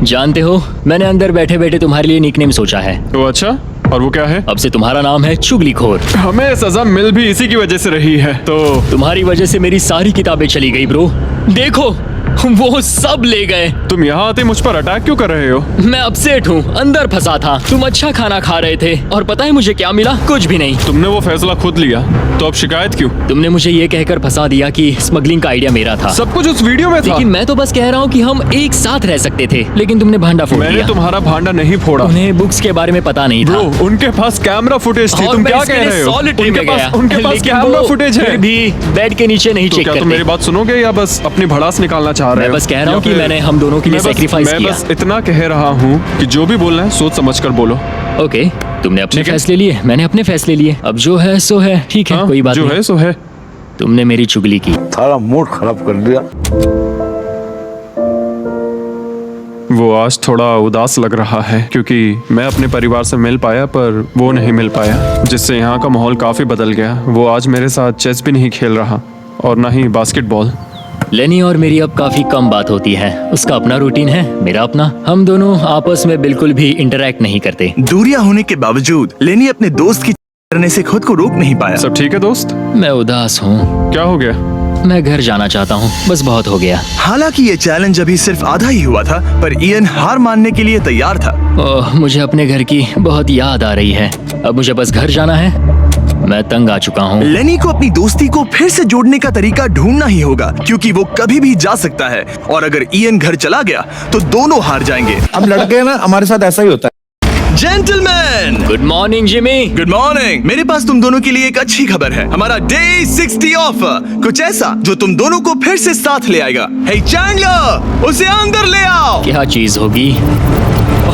Speaker 4: जानते हो, मैंने अंदर बैठे बैठे तुम्हारे लिए निकनेम सोचा है।
Speaker 3: तो अच्छा, और वो क्या है?
Speaker 4: अब से तुम्हारा नाम है चुगलीखोर।
Speaker 3: हमें सजा मिल भी इसी की वजह से रही है। तो
Speaker 4: तुम्हारी वजह से मेरी सारी किताबें चली गई ब्रो। देखो वो सब ले गए।
Speaker 3: तुम यहाँ आते मुझ पर अटैक क्यों कर रहे हो?
Speaker 4: मैं अपसेट हूँ, अंदर फंसा था। तुम अच्छा खाना खा रहे थे और पता है मुझे क्या मिला? कुछ भी नहीं।
Speaker 3: तुमने वो फैसला खुद लिया, तो अब शिकायत क्यों?
Speaker 4: तुमने मुझे ये कहकर फंसा दिया कि स्मगलिंग का आइडिया मेरा था।
Speaker 3: सब कुछ उस वीडियो में था।
Speaker 4: लेकिन मैं तो बस कह रहा हूँ कि हम एक साथ रह सकते थे, लेकिन तुमने भांडा फोड़
Speaker 3: मैंने
Speaker 4: दिया।
Speaker 3: तुम्हारा भांडा नहीं फोड़ा।
Speaker 4: उन्हें बुक्स के बारे में पता नहीं था।
Speaker 3: ब्रो, उनके पास कैमरा फुटेज थी।
Speaker 4: और
Speaker 3: तुम
Speaker 4: मैं
Speaker 3: क्या
Speaker 4: इसके
Speaker 3: कह
Speaker 4: लिए
Speaker 3: रहे हो?
Speaker 4: solitary में गया।
Speaker 3: उनके पास
Speaker 4: लेकिन
Speaker 3: कैमरा
Speaker 4: वो
Speaker 3: फुटेज है।
Speaker 4: फिर भी बेड के नीचे नहीं
Speaker 3: तो
Speaker 4: चेक
Speaker 3: क्या तुम
Speaker 4: करते।
Speaker 3: मेरी बात सुनोगे या बस अपनी भड़ास निकालना चाह रहे
Speaker 4: मैं
Speaker 3: हो?
Speaker 4: बस कह रहा
Speaker 3: या
Speaker 4: हूँ कि
Speaker 3: फिर-
Speaker 4: मैंने हम दोनों के लिए
Speaker 3: मैं बस-
Speaker 4: sacrifice
Speaker 3: मैं
Speaker 4: किया।
Speaker 3: बस इतना कह रहा हूँ कि जो भी बोलना है सोच समझ कर बोलो।
Speaker 4: ओके, तुमने अपने
Speaker 3: ठीक है।
Speaker 4: फैसले लिए, मैंने अपने फैसले लिए। अब जो है सो है। ठीक है,
Speaker 3: हाँ,
Speaker 4: कोई बात
Speaker 3: जो
Speaker 4: नहीं।
Speaker 3: है सो है।
Speaker 4: तुमने मेरी चुगली की।
Speaker 8: सारा मूड खराब कर दिया।
Speaker 3: वो आज थोड़ा उदास लग रहा है क्योंकि मैं अपने परिवार से मिल पाया पर वो नहीं मिल पाया, जिससे यहाँ का माहौल काफी बदल गया। वो आज मेरे साथ चेस भी नहीं खेल रहा और ना ही बास्केटबॉल।
Speaker 4: लेनी और मेरी अब काफी कम बात होती है। उसका अपना रूटीन है, मेरा अपना। हम दोनों आपस में बिल्कुल भी इंटरैक्ट नहीं करते।
Speaker 1: दूरियां होने के बावजूद लेनी अपने दोस्त की करने से खुद को रोक नहीं पाया।
Speaker 3: सब ठीक है दोस्त?
Speaker 4: मैं उदास हूँ।
Speaker 3: क्या हो गया?
Speaker 4: मैं घर जाना चाहता हूँ, बस बहुत हो गया।
Speaker 1: हालांकि ये चैलेंज अभी सिर्फ आधा ही हुआ था, पर इयन हार मानने के लिए तैयार था।
Speaker 4: ओह, मुझे अपने घर की बहुत याद आ रही है। अब मुझे बस घर जाना है। मैं तंग आ चुका हूँ।
Speaker 1: लेनी को अपनी दोस्ती को फिर से जोड़ने का तरीका ढूंढना ही होगा, क्योंकि वो कभी भी जा सकता है और अगर इयन घर चला गया तो दोनों हार जाएंगे।
Speaker 5: हम लड़के हैं ना, हमारे साथ ऐसा ही होता है।
Speaker 1: Gentleman,
Speaker 4: good morning Jimmy.
Speaker 1: Good morning. मेरे पास तुम दोनों के लिए एक अच्छी खबर है। हमारा डे 60 ऑफर, कुछ ऐसा जो तुम दोनों को फिर से साथ ले आएगा। हे चैंडलर, उसे अंदर ले आओ।
Speaker 4: क्या चीज होगी?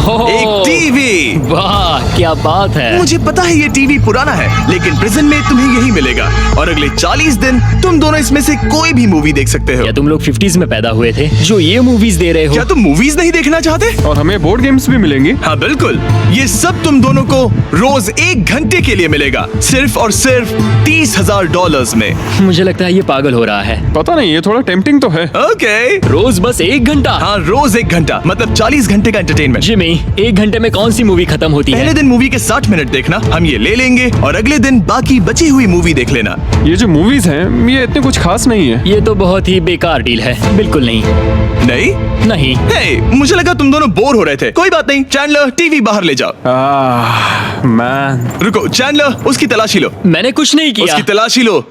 Speaker 4: ओह,
Speaker 1: एक टीवी।
Speaker 4: वाह क्या बात है।
Speaker 1: मुझे पता है ये टीवी पुराना है, लेकिन प्रेजेंट में तुम्हें यही मिलेगा और अगले 40 दिन तुम दोनों इसमें से कोई भी मूवी देख सकते हो।
Speaker 4: क्या तुम लोग 50s में पैदा हुए थे जो ये मूवीज दे रहे हो?
Speaker 1: क्या तुम मूवीज नहीं देखना चाहते?
Speaker 3: और हमें बोर्ड गेम्स भी मिलेंगी।
Speaker 1: हाँ बिल्कुल, ये सब तुम दोनों को रोज 1 घंटे के लिए मिलेगा, सिर्फ और सिर्फ $30,000 में।
Speaker 4: मुझे लगता है ये पागल हो रहा है।
Speaker 3: पता नहीं, ये थोड़ा टेम्पटिंग तो है।
Speaker 1: ओके,
Speaker 4: रोज बस 1 घंटा?
Speaker 1: हाँ रोज 1 घंटा, मतलब 40 घंटे का एंटरटेनमेंट।
Speaker 4: जिमी, 1 घंटे में कौन सी मूवी खत्म होती
Speaker 1: पहले
Speaker 4: है?
Speaker 1: दिन मूवी के 60 मिनट देखना, हम ये ले लेंगे और अगले दिन बाकी बची हुई मूवी देख लेना।
Speaker 3: ये जो मूवीज हैं ये इतने कुछ खास नहीं है।
Speaker 4: ये तो बहुत ही बेकार डील है। बिल्कुल नहीं।
Speaker 1: नहीं?
Speaker 4: नहीं।
Speaker 1: मुझे लगा तुम दोनों बोर हो रहे थे। कोई बात नहीं, चैंडलर टीवी बाहर ले जाओ।
Speaker 3: मैन,
Speaker 1: रुको चैंडलर, उसकी तलाशी लो।
Speaker 4: मैंने कुछ नहीं किया।
Speaker 1: उसकी तलाशी लो।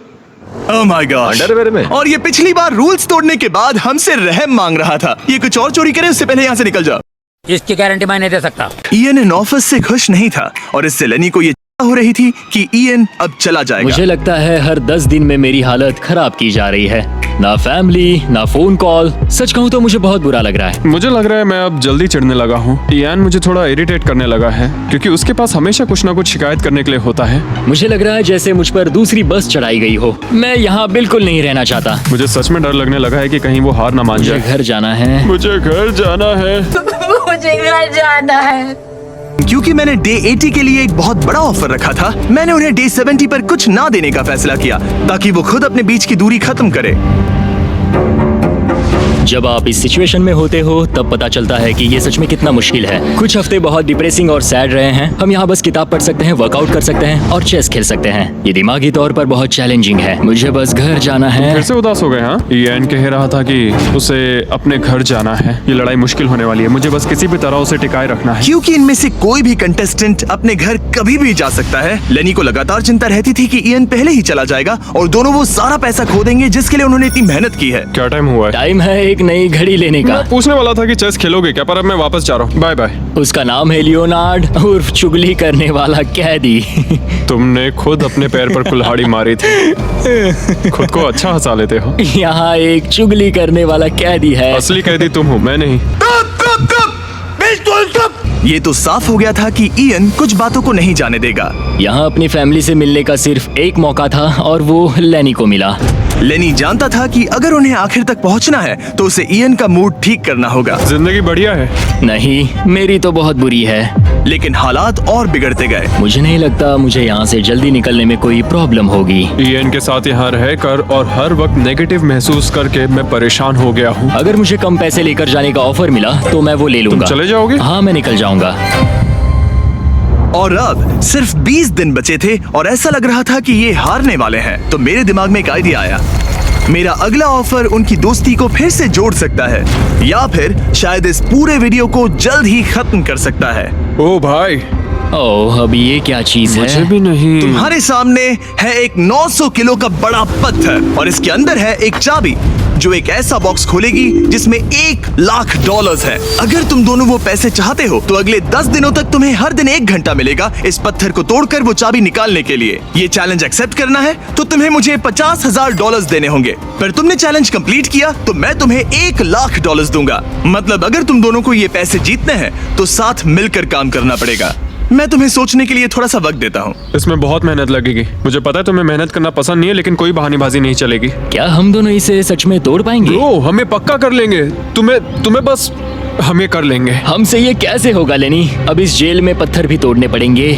Speaker 1: Oh my gosh.
Speaker 5: अंडरवेयर में?
Speaker 1: और ये पिछली बार रूल्स तोड़ने के बाद हमसे रहम मांग रहा था। ये कुछ और चोरी करे उससे पहले यहाँ से निकल जाओ।
Speaker 11: इसकी गारंटी मैं नहीं दे सकता।
Speaker 1: इयन इन ऑफिस से खुश नहीं था और इससे लेनी को ये हो रही थी कि इयन अब चला जाएगा।
Speaker 4: मुझे लगता है हर 10 दिन में मेरी हालत खराब की जा रही है। ना फैमिली, ना फोन कॉल। सच कहूँ तो मुझे बहुत बुरा लग रहा है।
Speaker 3: मुझे लग रहा है मैं अब जल्दी चिढ़ने लगा हूँ। इयान मुझे थोड़ा इरिटेट करने लगा है क्योंकि उसके पास हमेशा कुछ ना कुछ शिकायत करने के लिए होता है।
Speaker 4: मुझे लग रहा है जैसे मुझ पर दूसरी बस चढ़ाई गई हो। मैं यहाँ बिल्कुल नहीं रहना चाहता।
Speaker 3: मुझे सच में डर लगने लगा है कि कहीं वो हार ना मान
Speaker 4: मुझे
Speaker 3: जाए।
Speaker 4: घर जाना है।
Speaker 3: मुझे घर जाना है।
Speaker 11: मुझे घर जाना है।
Speaker 1: क्योंकि मैंने डे 80 के लिए एक बहुत बड़ा ऑफर रखा था, मैंने उन्हें डे 70 पर कुछ ना देने का फैसला किया ताकि वो खुद अपने बीच की दूरी खत्म करे।
Speaker 4: जब आप इस सिचुएशन में होते हो तब पता चलता है कि ये सच में कितना मुश्किल है। कुछ हफ्ते बहुत डिप्रेसिंग और सैड रहे हैं। हम यहाँ बस किताब पढ़ सकते हैं, वर्कआउट कर सकते हैं और चेस खेल सकते हैं। ये दिमागी तौर पर बहुत चैलेंजिंग है। मुझे बस घर जाना है।
Speaker 3: फिर से उदास हो गए? हाँ, ईएन कह रहा था कि उसे अपने घर जाना है। ये लड़ाई मुश्किल होने वाली है। मुझे बस किसी भी तरह उसे टिकाए रखना है।
Speaker 1: क्योंकि इनमें से कोई भी कंटेस्टेंट अपने घर कभी भी जा सकता है। लेनी को लगातार चिंता रहती थी कि ईएन पहले ही चला जाएगा और दोनों वो सारा पैसा खो देंगे जिसके लिए उन्होंने इतनी मेहनत की है।
Speaker 3: क्या टाइम हुआ है?
Speaker 4: टाइम है एक नई घड़ी लेने का।
Speaker 3: मैं पूछने वाला था कि चेस खेलोगे क्या, पर अब मैं वापस जा रहा हूँ। Bye bye.
Speaker 4: उसका नाम है लियोनार्ड उर्फ चुगली करने वाला कैदी।
Speaker 3: तुमने खुद अपने पैर पर कुल्हाड़ी मारी थी। खुद को अच्छा हंसा लेते हो।
Speaker 4: यहाँ एक चुगली करने वाला कैदी है।
Speaker 3: असली कैदी तुम हो, मैं नहीं।
Speaker 1: ये तो साफ हो गया था कि ईएन कुछ बातों को नहीं जाने देगा।
Speaker 4: यहाँ अपनी फैमिली से मिलने का सिर्फ एक मौका था और वो लेनी को मिला।
Speaker 1: लेनी जानता था कि अगर उन्हें आखिर तक पहुंचना है तो उसे ईएन का मूड ठीक करना होगा।
Speaker 3: जिंदगी बढ़िया है।
Speaker 4: नहीं, मेरी तो बहुत बुरी है।
Speaker 1: लेकिन हालात और बिगड़ते गए।
Speaker 4: मुझे नहीं लगता मुझे यहाँ से जल्दी निकलने में कोई प्रॉब्लम होगी।
Speaker 3: ईएन के साथ यहाँ रहकर और हर वक्त नेगेटिव महसूस करके मैं परेशान हो गया हूँ।
Speaker 4: अगर मुझे कम पैसे लेकर जाने का ऑफर मिला तो मैं वो ले लूंगा।
Speaker 3: चले जाओगे?
Speaker 4: हाँ, मैं निकल जाऊंगा।
Speaker 1: और अब सिर्फ 20 दिन बचे थे और ऐसा लग रहा था कि ये हारने वाले हैं। तो मेरे दिमाग में एक आइडिया आया। मेरा अगला ऑफर उनकी दोस्ती को फिर से जोड़ सकता है या फिर शायद इस पूरे वीडियो को जल्द ही खत्म कर सकता है।
Speaker 3: ओ भाई,
Speaker 4: ओह, अभी ये क्या चीज
Speaker 3: मुझे
Speaker 4: है?
Speaker 3: भी नहीं।
Speaker 1: तुम्हारे सामने है एक 900 किलो का बड़ा पत्थर और इसके अंदर है एक चाबी जो एक ऐसा बॉक्स खोलेगी जिसमें $1,00,000 है। अगर तुम दोनों वो पैसे चाहते हो तो अगले 10 दिनों तक तुम्हें हर दिन 1 घंटा मिलेगा इस पत्थर को तोड़कर वो चाबी निकालने के लिए। ये चैलेंज एक्सेप्ट करना है तो तुम्हें मुझे $50,000 देने होंगे, पर तुमने चैलेंज कंप्लीट किया तो मैं तुम्हें $1,00,000 दूंगा। मतलब अगर तुम दोनों को ये पैसे जीतने हैं तो साथ मिलकर काम करना पड़ेगा। मैं तुम्हें सोचने के लिए थोड़ा सा वक्त देता हूँ।
Speaker 3: इसमें बहुत मेहनत लगेगी। मुझे पता है तुम्हें मेहनत करना पसंद नहीं है, लेकिन कोई बहानेबाजी नहीं चलेगी।
Speaker 4: क्या हम दोनों इसे सच में तोड़ पाएंगे?
Speaker 3: ब्रो, हमें पक्का कर लेंगे। तुम्हें बस हम ये कर लेंगे।
Speaker 4: हमसे ये कैसे होगा लेनी? अब इस जेल में पत्थर भी तोड़ने पड़ेंगे।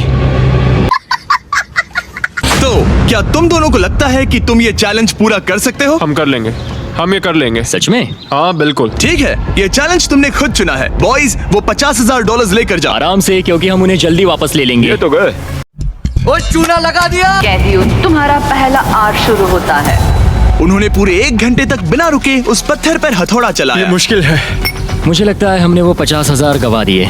Speaker 1: तो क्या तुम दोनों को लगता है कि तुम ये चैलेंज पूरा कर सकते हो?
Speaker 3: हम कर लेंगे। हम ये कर लेंगे।
Speaker 4: सच में?
Speaker 3: हाँ बिल्कुल।
Speaker 1: ठीक है, ये चैलेंज तुमने खुद चुना है। बॉयज, वो $50,000 लेकर जाओ।
Speaker 4: आराम से, क्योंकि हम उन्हें जल्दी वापस ले लेंगे।
Speaker 3: ये तो गए।
Speaker 5: वो चूना लगा दिया।
Speaker 7: कैदियों, तुम्हारा पहला आर्ट शुरू होता है।
Speaker 1: उन्होंने पूरे 1 घंटे तक बिना रुके उस पत्थर पर हथौड़ा
Speaker 3: ये
Speaker 1: चलाया।
Speaker 3: मुश्किल है।
Speaker 4: मुझे लगता है हमने वो 50,000 गवा दिए।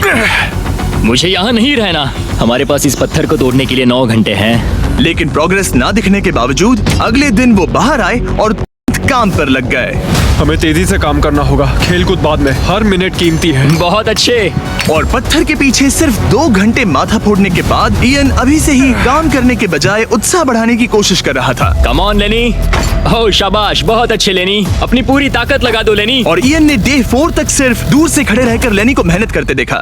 Speaker 4: मुझे यहाँ नहीं रहना। हमारे पास इस पत्थर को तोड़ने के लिए 9 घंटे हैं।
Speaker 1: लेकिन प्रोग्रेस ना दिखने के बावजूद अगले दिन वो बाहर आए और काम पर लग गए।
Speaker 3: हमें तेजी से काम करना होगा। खेल कूद बाद में, हर मिनट कीमती है।
Speaker 4: बहुत अच्छे।
Speaker 1: और पत्थर के पीछे सिर्फ 2 घंटे माथा फोड़ने के बाद ईएन अभी से ही काम करने के बजाय उत्साह बढ़ाने की कोशिश कर रहा था।
Speaker 4: कम ऑन लेनी। ओह शाबाश, बहुत अच्छे लेनी। अपनी पूरी ताकत लगा दो लेनी।
Speaker 1: और ईएन ने डे 4 तक सिर्फ दूर से खड़े रहकर लेनी को मेहनत करते देखा।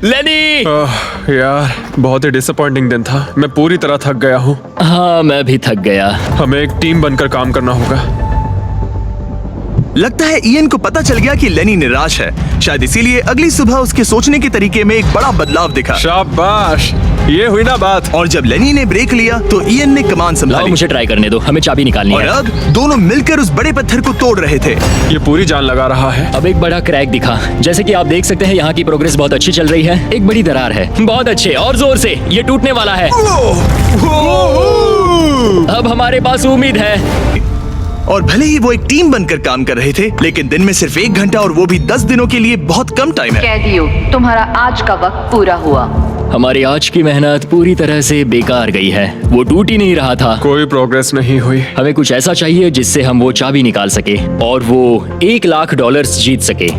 Speaker 4: लेनी।
Speaker 3: यार, बहुत ही डिसअपॉइंटिंग दिन था। मैं पूरी तरह थक गया हूँ।
Speaker 4: हाँ, मैं भी थक गया।
Speaker 3: हमें एक टीम बनकर काम करना होगा।
Speaker 1: लगता है ईएन को पता चल गया कि लेनी निराश है। शायद इसीलिए अगली सुबह उसके सोचने के तरीके में एक बड़ा बदलाव दिखा।
Speaker 3: शाबाश, ये हुई ना बात।
Speaker 1: और जब लेनी ने ब्रेक लिया तो ईएन ने कमान
Speaker 4: लाओ,
Speaker 1: संभाली।
Speaker 4: मुझे ट्राई करने दो। हमें चाबी निकालनी
Speaker 1: और
Speaker 4: है।
Speaker 1: अब दोनों मिलकर उस बड़े पत्थर को तोड़ रहे थे।
Speaker 3: ये पूरी जान लगा रहा है।
Speaker 4: अब एक बड़ा क्रैक दिखा। जैसे कि आप देख सकते हैं, यहाँ की प्रोग्रेस बहुत अच्छी चल रही है। एक बड़ी दरार है। बहुत अच्छे, और जोर से। ये टूटने वाला है। अब हमारे पास उम्मीद है।
Speaker 1: और भले ही वो एक टीम बनकर काम कर रहे थे, लेकिन दिन में सिर्फ 1 घंटा और वो भी 10 दिनों के लिए बहुत कम टाइम है।
Speaker 7: कैदियों, तुम्हारा आज का वक्त पूरा हुआ।
Speaker 4: हमारी आज की मेहनत पूरी तरह से बेकार गई है। वो टूट ही नहीं रहा था।
Speaker 3: कोई प्रोग्रेस नहीं हुई।
Speaker 4: हमें कुछ ऐसा चाहिए जिससे हम वो चाबी निकाल सके और वो $1,00,000 जीत सके।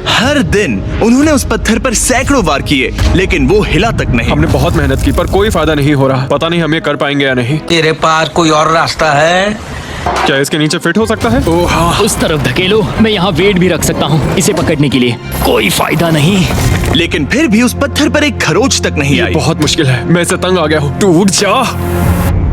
Speaker 1: हर दिन उन्होंने उस पत्थर पर सैकड़ों वार किए, लेकिन वो हिला तक नहीं।
Speaker 3: हमने बहुत मेहनत की, पर कोई फायदा नहीं हो रहा। पता नहीं हम ये कर पाएंगे या नहीं।
Speaker 5: तेरे पास कोई और रास्ता है?
Speaker 3: क्या इसके नीचे फिट हो सकता है? ओह हाँ।
Speaker 4: उस तरफ धकेलो। मैं यहाँ वेट भी रख सकता हूँ इसे पकड़ने के लिए। कोई फायदा नहीं।
Speaker 1: लेकिन फिर भी उस पत्थर पर एक खरोच तक नहीं आई।
Speaker 3: बहुत मुश्किल है। मैं इसे तंग आ गया हूँ। टूट जा।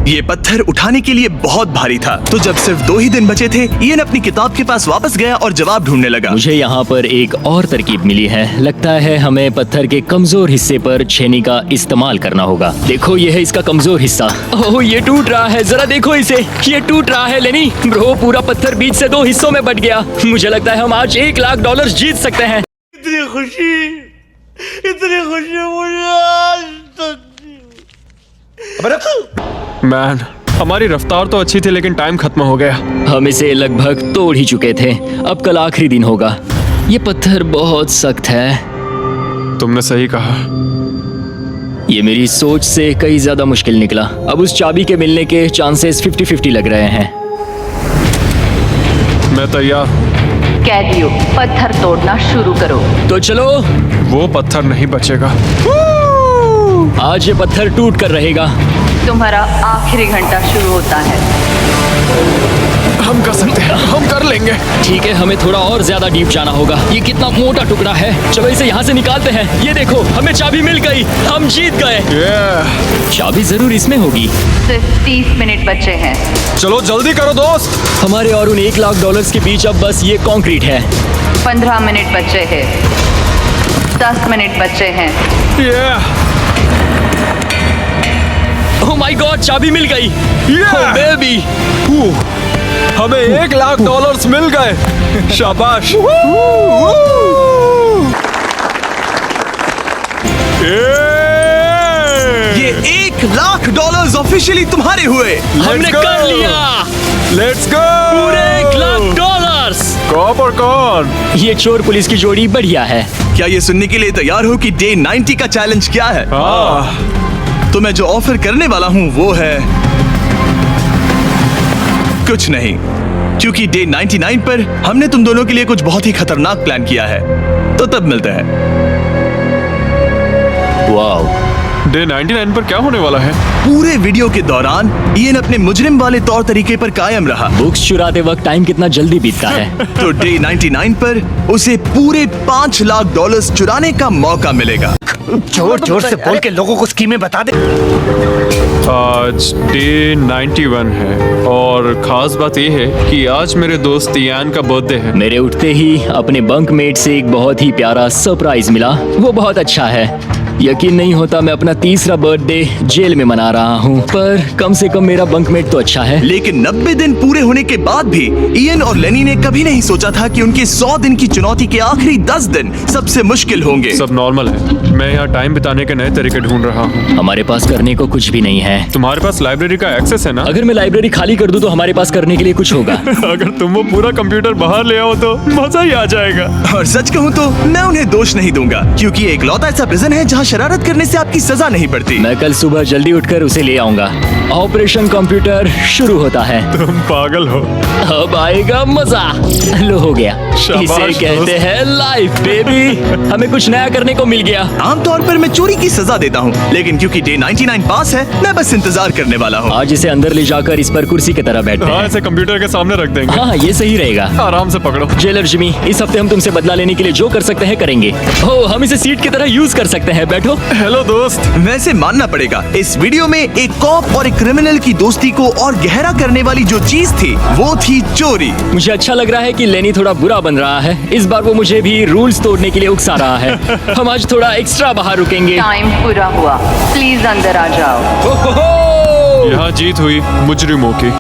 Speaker 1: ये पत्थर उठाने के लिए बहुत भारी था, तो जब सिर्फ 2 ही दिन बचे थे, ईएन अपनी किताब के पास वापस गया और जवाब ढूंढने लगा।
Speaker 4: मुझे यहाँ पर एक और तरकीब मिली है। लगता है हमें पत्थर के कमजोर हिस्से पर छेनी का इस्तेमाल करना होगा। देखो ये है इसका कमजोर हिस्सा। ओह ये टूट रहा है, जरा देखो इसे, ये टूट रहा है लेनी। ब्रो पूरा पत्थर बीच से 2 हिस्सों में बट गया। मुझे लगता है हम आज $1,00,000 जीत सकते हैं।
Speaker 2: इतनी खुशी मुझे आज तक।
Speaker 3: मैन, हमारी रफ्तार तो अच्छी थी लेकिन टाइम खत्म हो गया।
Speaker 4: हम इसे लगभग तोड़ ही चुके थे। अब कल आखिरी दिन होगा। ये पत्थर बहुत सख्त है।
Speaker 3: तुमने सही कहा।
Speaker 4: ये मेरी सोच से कई ज्यादा मुश्किल निकला। अब उस चाबी के मिलने के चांसेस 50-50 लग रहे हैं।
Speaker 3: मैं तैयार हूँ।
Speaker 7: कैदियों, पत्थर तोड़ना शुरू करो।
Speaker 4: तो चलो।
Speaker 3: वो पत्थर नहीं बचेगा।
Speaker 4: आज ये पत्थर टूट कर रहेगा।
Speaker 7: तुम्हारा आखिरी घंटा शुरू होता है।
Speaker 3: हम कर सकते हैं, हम कर लेंगे।
Speaker 4: ठीक है, हमें थोड़ा और ज्यादा डीप जाना होगा। ये कितना मोटा टुकड़ा है। चलो इसे यहाँ से निकालते हैं। ये देखो, हमें चाबी मिल गई। हम जीत गए। चाबी जरूर इसमें होगी।
Speaker 7: सिर्फ 30 मिनट बचे हैं।
Speaker 3: चलो जल्दी करो दोस्त।
Speaker 4: हमारे और उन $1,00,000 के बीच अब बस ये कंक्रीट है।
Speaker 7: 15 मिनट बचे हैं। 10 मिनट बचे हैं।
Speaker 4: ओह माय गॉड, चाबी मिल गई। ओह बेबी,
Speaker 3: हमें $1,00,000 मिल गए। शाबाश।
Speaker 1: ये $1,00,000 ऑफिशियली तुम्हारे हुए।
Speaker 4: हमने कर लिया।
Speaker 3: Let's go.
Speaker 4: पूरे $1,00,000।
Speaker 3: कौन और कौन?
Speaker 4: ये चोर पुलिस की जोड़ी बढ़िया है।
Speaker 1: क्या ये सुनने के लिए तैयार हो कि डे 90 का चैलेंज क्या है? तो मैं जो ऑफर करने वाला हूं वो है कुछ नहीं, क्योंकि डे 99 पर हमने तुम दोनों के लिए कुछ बहुत ही खतरनाक प्लान किया है। तो तब मिलते हैं।
Speaker 4: वाओ,
Speaker 3: डे 99 पर क्या होने वाला है?
Speaker 1: पूरे वीडियो के दौरान ईएन अपने मुजरिम वाले तौर तरीके पर कायम रहा।
Speaker 4: बुक्स चुराते वक्त टाइम कितना जल्दी बीतता है।
Speaker 1: तो डे 99 पर उसे पूरे $5,00,000 चुराने का मौका मिलेगा।
Speaker 5: जोर जोर से बोल के लोगों को स्कीमें बता दे।
Speaker 3: आज डे 91 है और खास बात यह है कि आज मेरे दोस्त ईयान का बर्थडे है।
Speaker 4: मेरे उठते ही अपने बंकमेट से एक बहुत ही प्यारा सरप्राइज मिला। वो बहुत अच्छा है। यकीन नहीं होता मैं अपना 3रा बर्थडे जेल में मना रहा हूँ, पर कम से कम मेरा बंकमेट तो अच्छा है।
Speaker 1: लेकिन 90 दिन पूरे होने के बाद भी ईएन और लेनी ने कभी नहीं सोचा था कि उनके 100 दिन की चुनौती के आखिरी 10 दिन सबसे मुश्किल होंगे।
Speaker 3: सब नॉर्मल है। मैं यहाँ टाइम बिताने के नए तरीके ढूंढ रहा हूँ।
Speaker 4: हमारे पास करने को कुछ भी नहीं है।
Speaker 3: तुम्हारे पास लाइब्रेरी का एक्सेस है ना?
Speaker 4: अगर मैं लाइब्रेरी खाली कर दूं तो हमारे पास करने के लिए कुछ होगा।
Speaker 3: अगर तुम वो पूरा कंप्यूटर बाहर ले आओ तो मजा ही आ जाएगा।
Speaker 1: और सच कहूँ तो मैं उन्हें दोष नहीं दूंगा, क्योंकि ये इकलौता ऐसा प्रिजन है जहाँ शरारत करने से आपकी सजा नहीं पड़ती।
Speaker 4: मैं कल सुबह जल्दी उठकर उसे ले आऊंगा। ऑपरेशन कंप्यूटर शुरू होता है।
Speaker 3: तुम पागल हो।
Speaker 4: अब आएगा मजा। लो हो गया। इसे कहते हैं लाइफ बेबी। हमें कुछ नया करने को मिल गया।
Speaker 1: आमतौर पर मैं चोरी की सजा देता हूँ, लेकिन क्योंकि डे 99 पास है, मैं बस इंतजार करने वाला हूँ।
Speaker 4: आज इसे अंदर ले जाकर इस पर कुर्सी की तरह बैठते हैं।
Speaker 3: इसे कंप्यूटर के सामने रख देंगे।
Speaker 4: हाँ, ये सही रहेगा।
Speaker 3: आराम से पकड़ो।
Speaker 4: जेलर जिमी, इस हफ्ते हम तुमसे बदला लेने के लिए जो कर सकते हैं करेंगे। हो, हम इसे सीट की तरह यूज कर सकते हैं। बैठो।
Speaker 3: हेलो दोस्त।
Speaker 1: वैसे मानना पड़ेगा, इस वीडियो में एक कॉप और एक क्रिमिनल की दोस्ती को और गहरा करने वाली जो चीज थी वो थी चोरी।
Speaker 4: मुझे अच्छा लग रहा है कि लेनी थोड़ा बुरा बन रहा है। इस बार वो मुझे भी रूल्स तोड़ने के लिए उकसा रहा है। हम आज थोड़ा एक्स्ट्रा बाहर रुकेंगे।
Speaker 7: टाइम पूरा हुआ, प्लीज अंदर आ जाओ।
Speaker 3: यहाँ जीत हुई मुजरिमों की।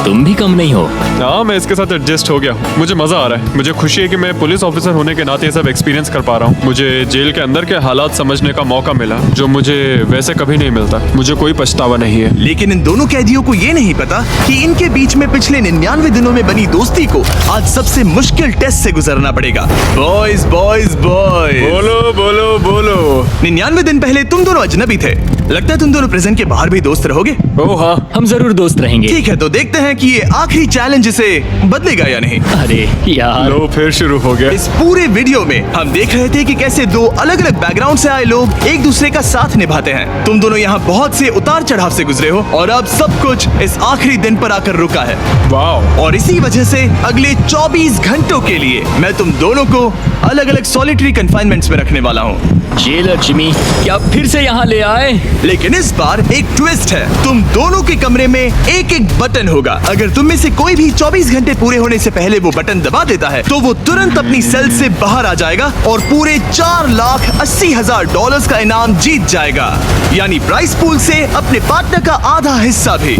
Speaker 4: तुम भी कम नहीं हो।
Speaker 3: हाँ, मैं इसके साथ एडजस्ट हो गया हूँ। मुझे मजा आ रहा है। मुझे खुशी है कि मैं पुलिस ऑफिसर होने के नाते ये सब एक्सपीरियंस कर पा रहा हूँ। मुझे जेल के अंदर के हालात समझने का मौका मिला, जो मुझे वैसे कभी नहीं मिलता। मुझे कोई पछतावा नहीं है।
Speaker 1: लेकिन इन दोनों कैदियों को ये नहीं पता कि इनके बीच में पिछले 99 दिनों में बनी दोस्ती को आज सबसे मुश्किल टेस्ट से गुजरना पड़ेगा। बॉयज बॉयज बॉयज,
Speaker 3: बोलो बोलो बोलो।
Speaker 1: 99 दिन पहले तुम दोनों अजनबी थे। लगता है तुम दोनों प्रिजन के बाहर भी दोस्त रहोगे।
Speaker 3: ओह हाँ,
Speaker 4: हम जरूर दोस्त रहेंगे।
Speaker 1: ठीक है, तो देखते हैं कि ये आखिरी चैलेंज इसे बदलेगा या नहीं।
Speaker 4: अरे यार,
Speaker 3: लो फिर शुरू हो गया।
Speaker 1: इस पूरे वीडियो में हम देख रहे थे कि कैसे 2 अलग अलग बैकग्राउंड से आए लोग एक दूसरे का साथ निभाते हैं। तुम दोनों यहाँ बहुत से उतार चढ़ाव से गुजरे हो और अब सब कुछ इस आखिरी दिन पर आकर रुका है।
Speaker 3: वाह।
Speaker 1: और इसी वजह से अगले 24 घंटों के लिए मैं तुम दोनों को अलग अलग सॉलिटरी कन्फाइनमेंट्स में रखने वाला हूँ।
Speaker 4: जेलर जिमी, क्या फिर से यहाँ ले आए?
Speaker 1: लेकिन इस बार एक ट्विस्ट है। तुम दोनों के कमरे में एक एक बटन होगा। अगर तुम में से कोई भी 24 घंटे पूरे होने से पहले वो बटन दबा देता है तो वो तुरंत अपनी सेल से बाहर आ जाएगा और पूरे $4,80,000 का इनाम जीत जाएगा, यानी प्राइस पूल से अपने पार्टनर का आधा हिस्सा भी।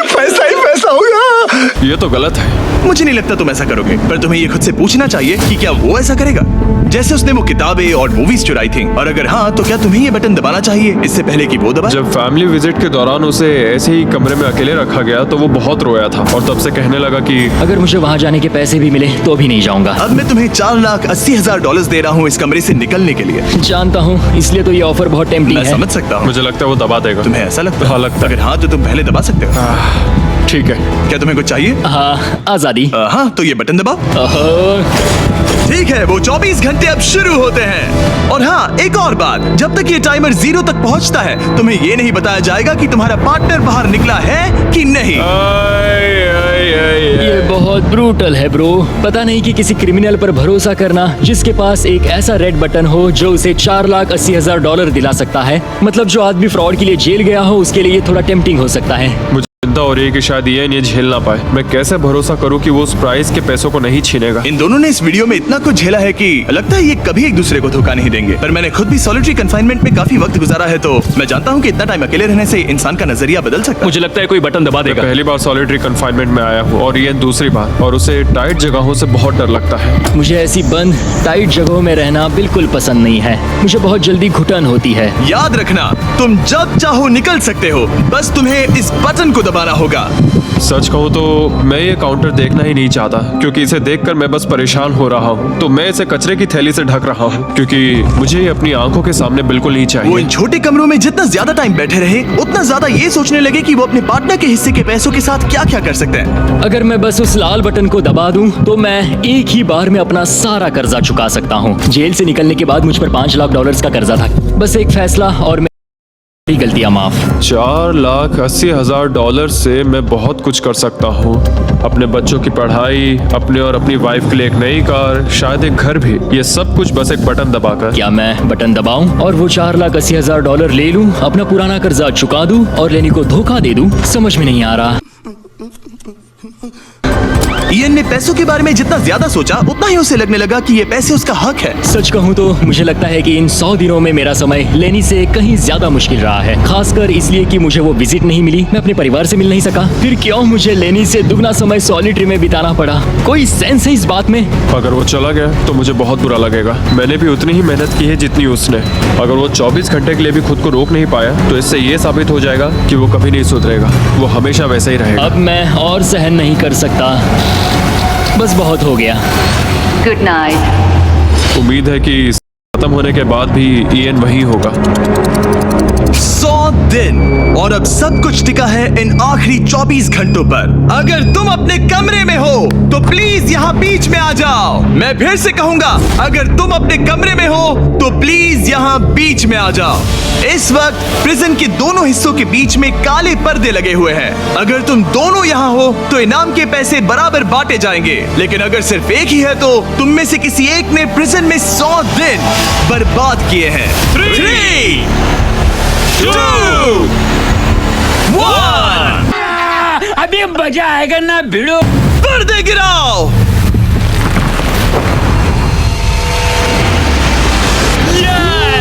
Speaker 1: पैसा ही पैसा होगा।
Speaker 3: ये तो गलत है।
Speaker 1: मुझे नहीं लगता तुम ऐसा करोगे, पर तुम्हें ये खुद से पूछना चाहिए कि क्या वो ऐसा करेगा, जैसे उसने वो किताबें और मूवीज चुराई थी। और अगर हाँ, तो क्या तुम्हें ये बटन दबाना चाहिए इससे पहले कि वो दबाए?
Speaker 3: जब फैमिली विजिट के दौरान उसे ऐसे ही कमरे में अकेले रखा गया तो वो बहुत रोया था और तब से कहने लगा कि
Speaker 4: अगर मुझे वहाँ जाने के पैसे भी मिले तो भी नहीं जाऊंगा।
Speaker 1: अब मैं तुम्हें $4,80,000 दे रहा हूँ इस कमरे से निकलने के लिए।
Speaker 4: जानता हूँ, इसलिए तो ये ऑफर बहुत टेम्पटिंग
Speaker 1: मैं
Speaker 4: है।
Speaker 1: समझ सकता हूँ।
Speaker 3: मुझे लगता है वो दबा देगा।
Speaker 1: तुम्हें ऐसा लगता है?
Speaker 3: हाँ, लगता है।
Speaker 1: अगर हाँ, तो तुम पहले दबा सकते हो।
Speaker 3: ठीक है।
Speaker 1: क्या तुम्हें कुछ चाहिए?
Speaker 4: हाँ, आजादी।
Speaker 1: हाँ, तो ये बटन दबाओ।
Speaker 4: ओहो,
Speaker 1: ठीक है, वो 24 घंटे अब शुरू होते हैं। और हाँ, एक और बात, जब तक ये टाइमर 0 तक पहुंचता है तुम्हें ये नहीं बताया जाएगा कि तुम्हारा पार्टनर बाहर निकला है कि नहीं।
Speaker 4: ये बहुत ब्रूटल है ब्रो। पता नहीं कि किसी क्रिमिनल पर भरोसा करना जिसके पास एक ऐसा रेड बटन हो जो उसे $4,80,000 दिला सकता है। मतलब जो आदमी फ्रॉड के लिए जेल गया हो उसके लिए ये थोड़ा टेम्पटिंग हो सकता है।
Speaker 3: मुझे चिंता हो रही है कि शायद ये इन्हें झेल ना पाए। मैं कैसे भरोसा करूं कि वो उस प्राइस के पैसों को नहीं छीनेगा।
Speaker 1: इन दोनों ने इस वीडियो में इतना कुछ झेला है कि लगता है ये कभी एक दूसरे को धोखा नहीं देंगे। पर मैंने खुद भी सॉलिटरी कन्फाइनमेंट में काफी वक्त गुजारा है, तो मैं जानता हूँ कि इतना टाइम अकेले रहने से इंसान का नजरिया बदल सकता है।
Speaker 10: मुझे लगता है कोई बटन दबा
Speaker 3: मैं
Speaker 10: देगा।
Speaker 3: पहली बार सॉलिटरी कन्फाइनमेंट में आया हूँ और ये दूसरी बार, और उसे टाइट जगहों से बहुत डर लगता है।
Speaker 4: मुझे ऐसी बंद टाइट जगहों में रहना बिल्कुल पसंद नहीं है। मुझे बहुत जल्दी घुटन होती है।
Speaker 1: याद रखना, तुम जब चाहो निकल सकते हो, बस तुम्हें इस बटन को दबाना होगा।
Speaker 3: सच कहूँ तो मैं ये काउंटर देखना ही नहीं चाहता, क्योंकि इसे देखकर मैं बस परेशान हो रहा हूँ। तो मैं इसे कचरे की थैली से ढक रहा हूँ, क्योंकि मुझे ये अपनी आंखों के सामने बिल्कुल नहीं
Speaker 1: वो
Speaker 3: चाहिए।
Speaker 1: इन छोटे कमरों में जितना ज्यादा टाइम बैठे रहे उतना ज्यादा ये सोचने लगे कि वो अपने पार्टनर के हिस्से के पैसों के साथ क्या क्या कर सकते हैं।
Speaker 4: अगर मैं बस उस लाल बटन को दबा दूं तो मैं एक ही बार में अपना सारा कर्जा चुका सकता हूं। जेल से निकलने के बाद मुझ पर $5 लाख का कर्जा था। बस एक फैसला और मेरी गलतियां माफ।
Speaker 3: $4,80,000 से मैं बहुत कुछ कर सकता हूँ। अपने बच्चों की पढ़ाई, अपने और अपनी वाइफ के लिए एक नई कार, शायद एक घर भी। ये सब कुछ बस एक बटन दबाकर।
Speaker 4: क्या मैं बटन दबाऊं और वो $4,80,000 ले लूं, अपना पुराना कर्जा चुका दूं और लेनी को धोखा दे दूं? समझ में नहीं आ रहा।
Speaker 1: इयन ने पैसों के बारे में जितना ज्यादा सोचा उतना ही उसे लगने लगा कि ये पैसे उसका हक है।
Speaker 4: सच कहूं तो मुझे लगता है कि इन 100 दिनों में मेरा समय लेनी से कहीं ज्यादा मुश्किल रहा है। खासकर इसलिए कि मुझे वो विजिट नहीं मिली, मैं अपने परिवार से मिल नहीं सका। फिर क्यों मुझे लेनी से दुगना समय सॉलिटरी में बिताना पड़ा? कोई सेंस है इस बात में?
Speaker 3: अगर वो चला गया तो मुझे बहुत बुरा लगेगा। मैंने भी उतनी ही मेहनत की है जितनी उसने। अगर वो 24 घंटे के लिए भी खुद को रोक नहीं पाया तो इससे ये साबित हो जाएगा कि वो कभी नहीं सुधरेगा। वो हमेशा वैसे ही रहेगा।
Speaker 4: अब मैं और सहन नहीं कर सकता। बस बहुत हो गया।
Speaker 7: Good night.
Speaker 3: उम्मीद है कि खत्म होने के बाद भी इयन वही होगा।
Speaker 1: 100 दिन और अब सब कुछ टिका है इन आखिरी 24 घंटों पर। अगर तुम अपने कमरे में हो तो प्लीज यहाँ बीच में आ जाओ। मैं फिर से कहूंगा, अगर तुम अपने कमरे में हो तो प्लीज यहाँ बीच में आ जाओ। इस वक्त प्रिजन के दोनों हिस्सों के बीच में काले पर्दे लगे हुए हैं। अगर तुम दोनों यहाँ हो तो इनाम के पैसे बराबर बांटे जाएंगे, लेकिन अगर सिर्फ एक ही है तो तुम में से किसी एक ने प्रिजन में 100 दिन बर्बाद किए हैं। 3, 2, 1।
Speaker 11: अभी मजा आएगा ना भिड़ो।
Speaker 1: पर्दे गिराओ।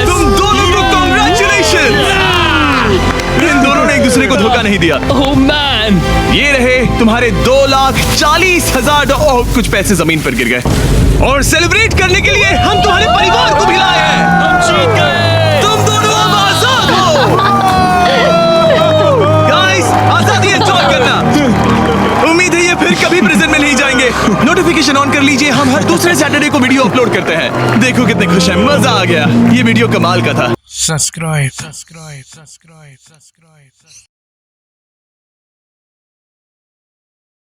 Speaker 1: तुम दोनों को कांग्रेचुलेशन। इन दोनों ने एक दूसरे को धोखा नहीं दिया।
Speaker 4: ओह मैन,
Speaker 1: ये रहे तुम्हारे $2,40,000। कुछ पैसे जमीन पर गिर गए। और सेलिब्रेट करने के लिए हम तुम्हारे परिवार को भी लाए हैं। हम जीत गए। तुम दोनों अब आजाद हो। गाइस, आजादी एंजॉय करना। उम्मीद है ये फिर कभी प्रिजन में नहीं जाएंगे। नोटिफिकेशन ऑन कर लीजिए, हम हर दूसरे सैटरडे को वीडियो अपलोड करते हैं। देखो कितने खुश हैं, मजा आ गया। ये वीडियो कमाल का था।
Speaker 2: सब्सक्राइब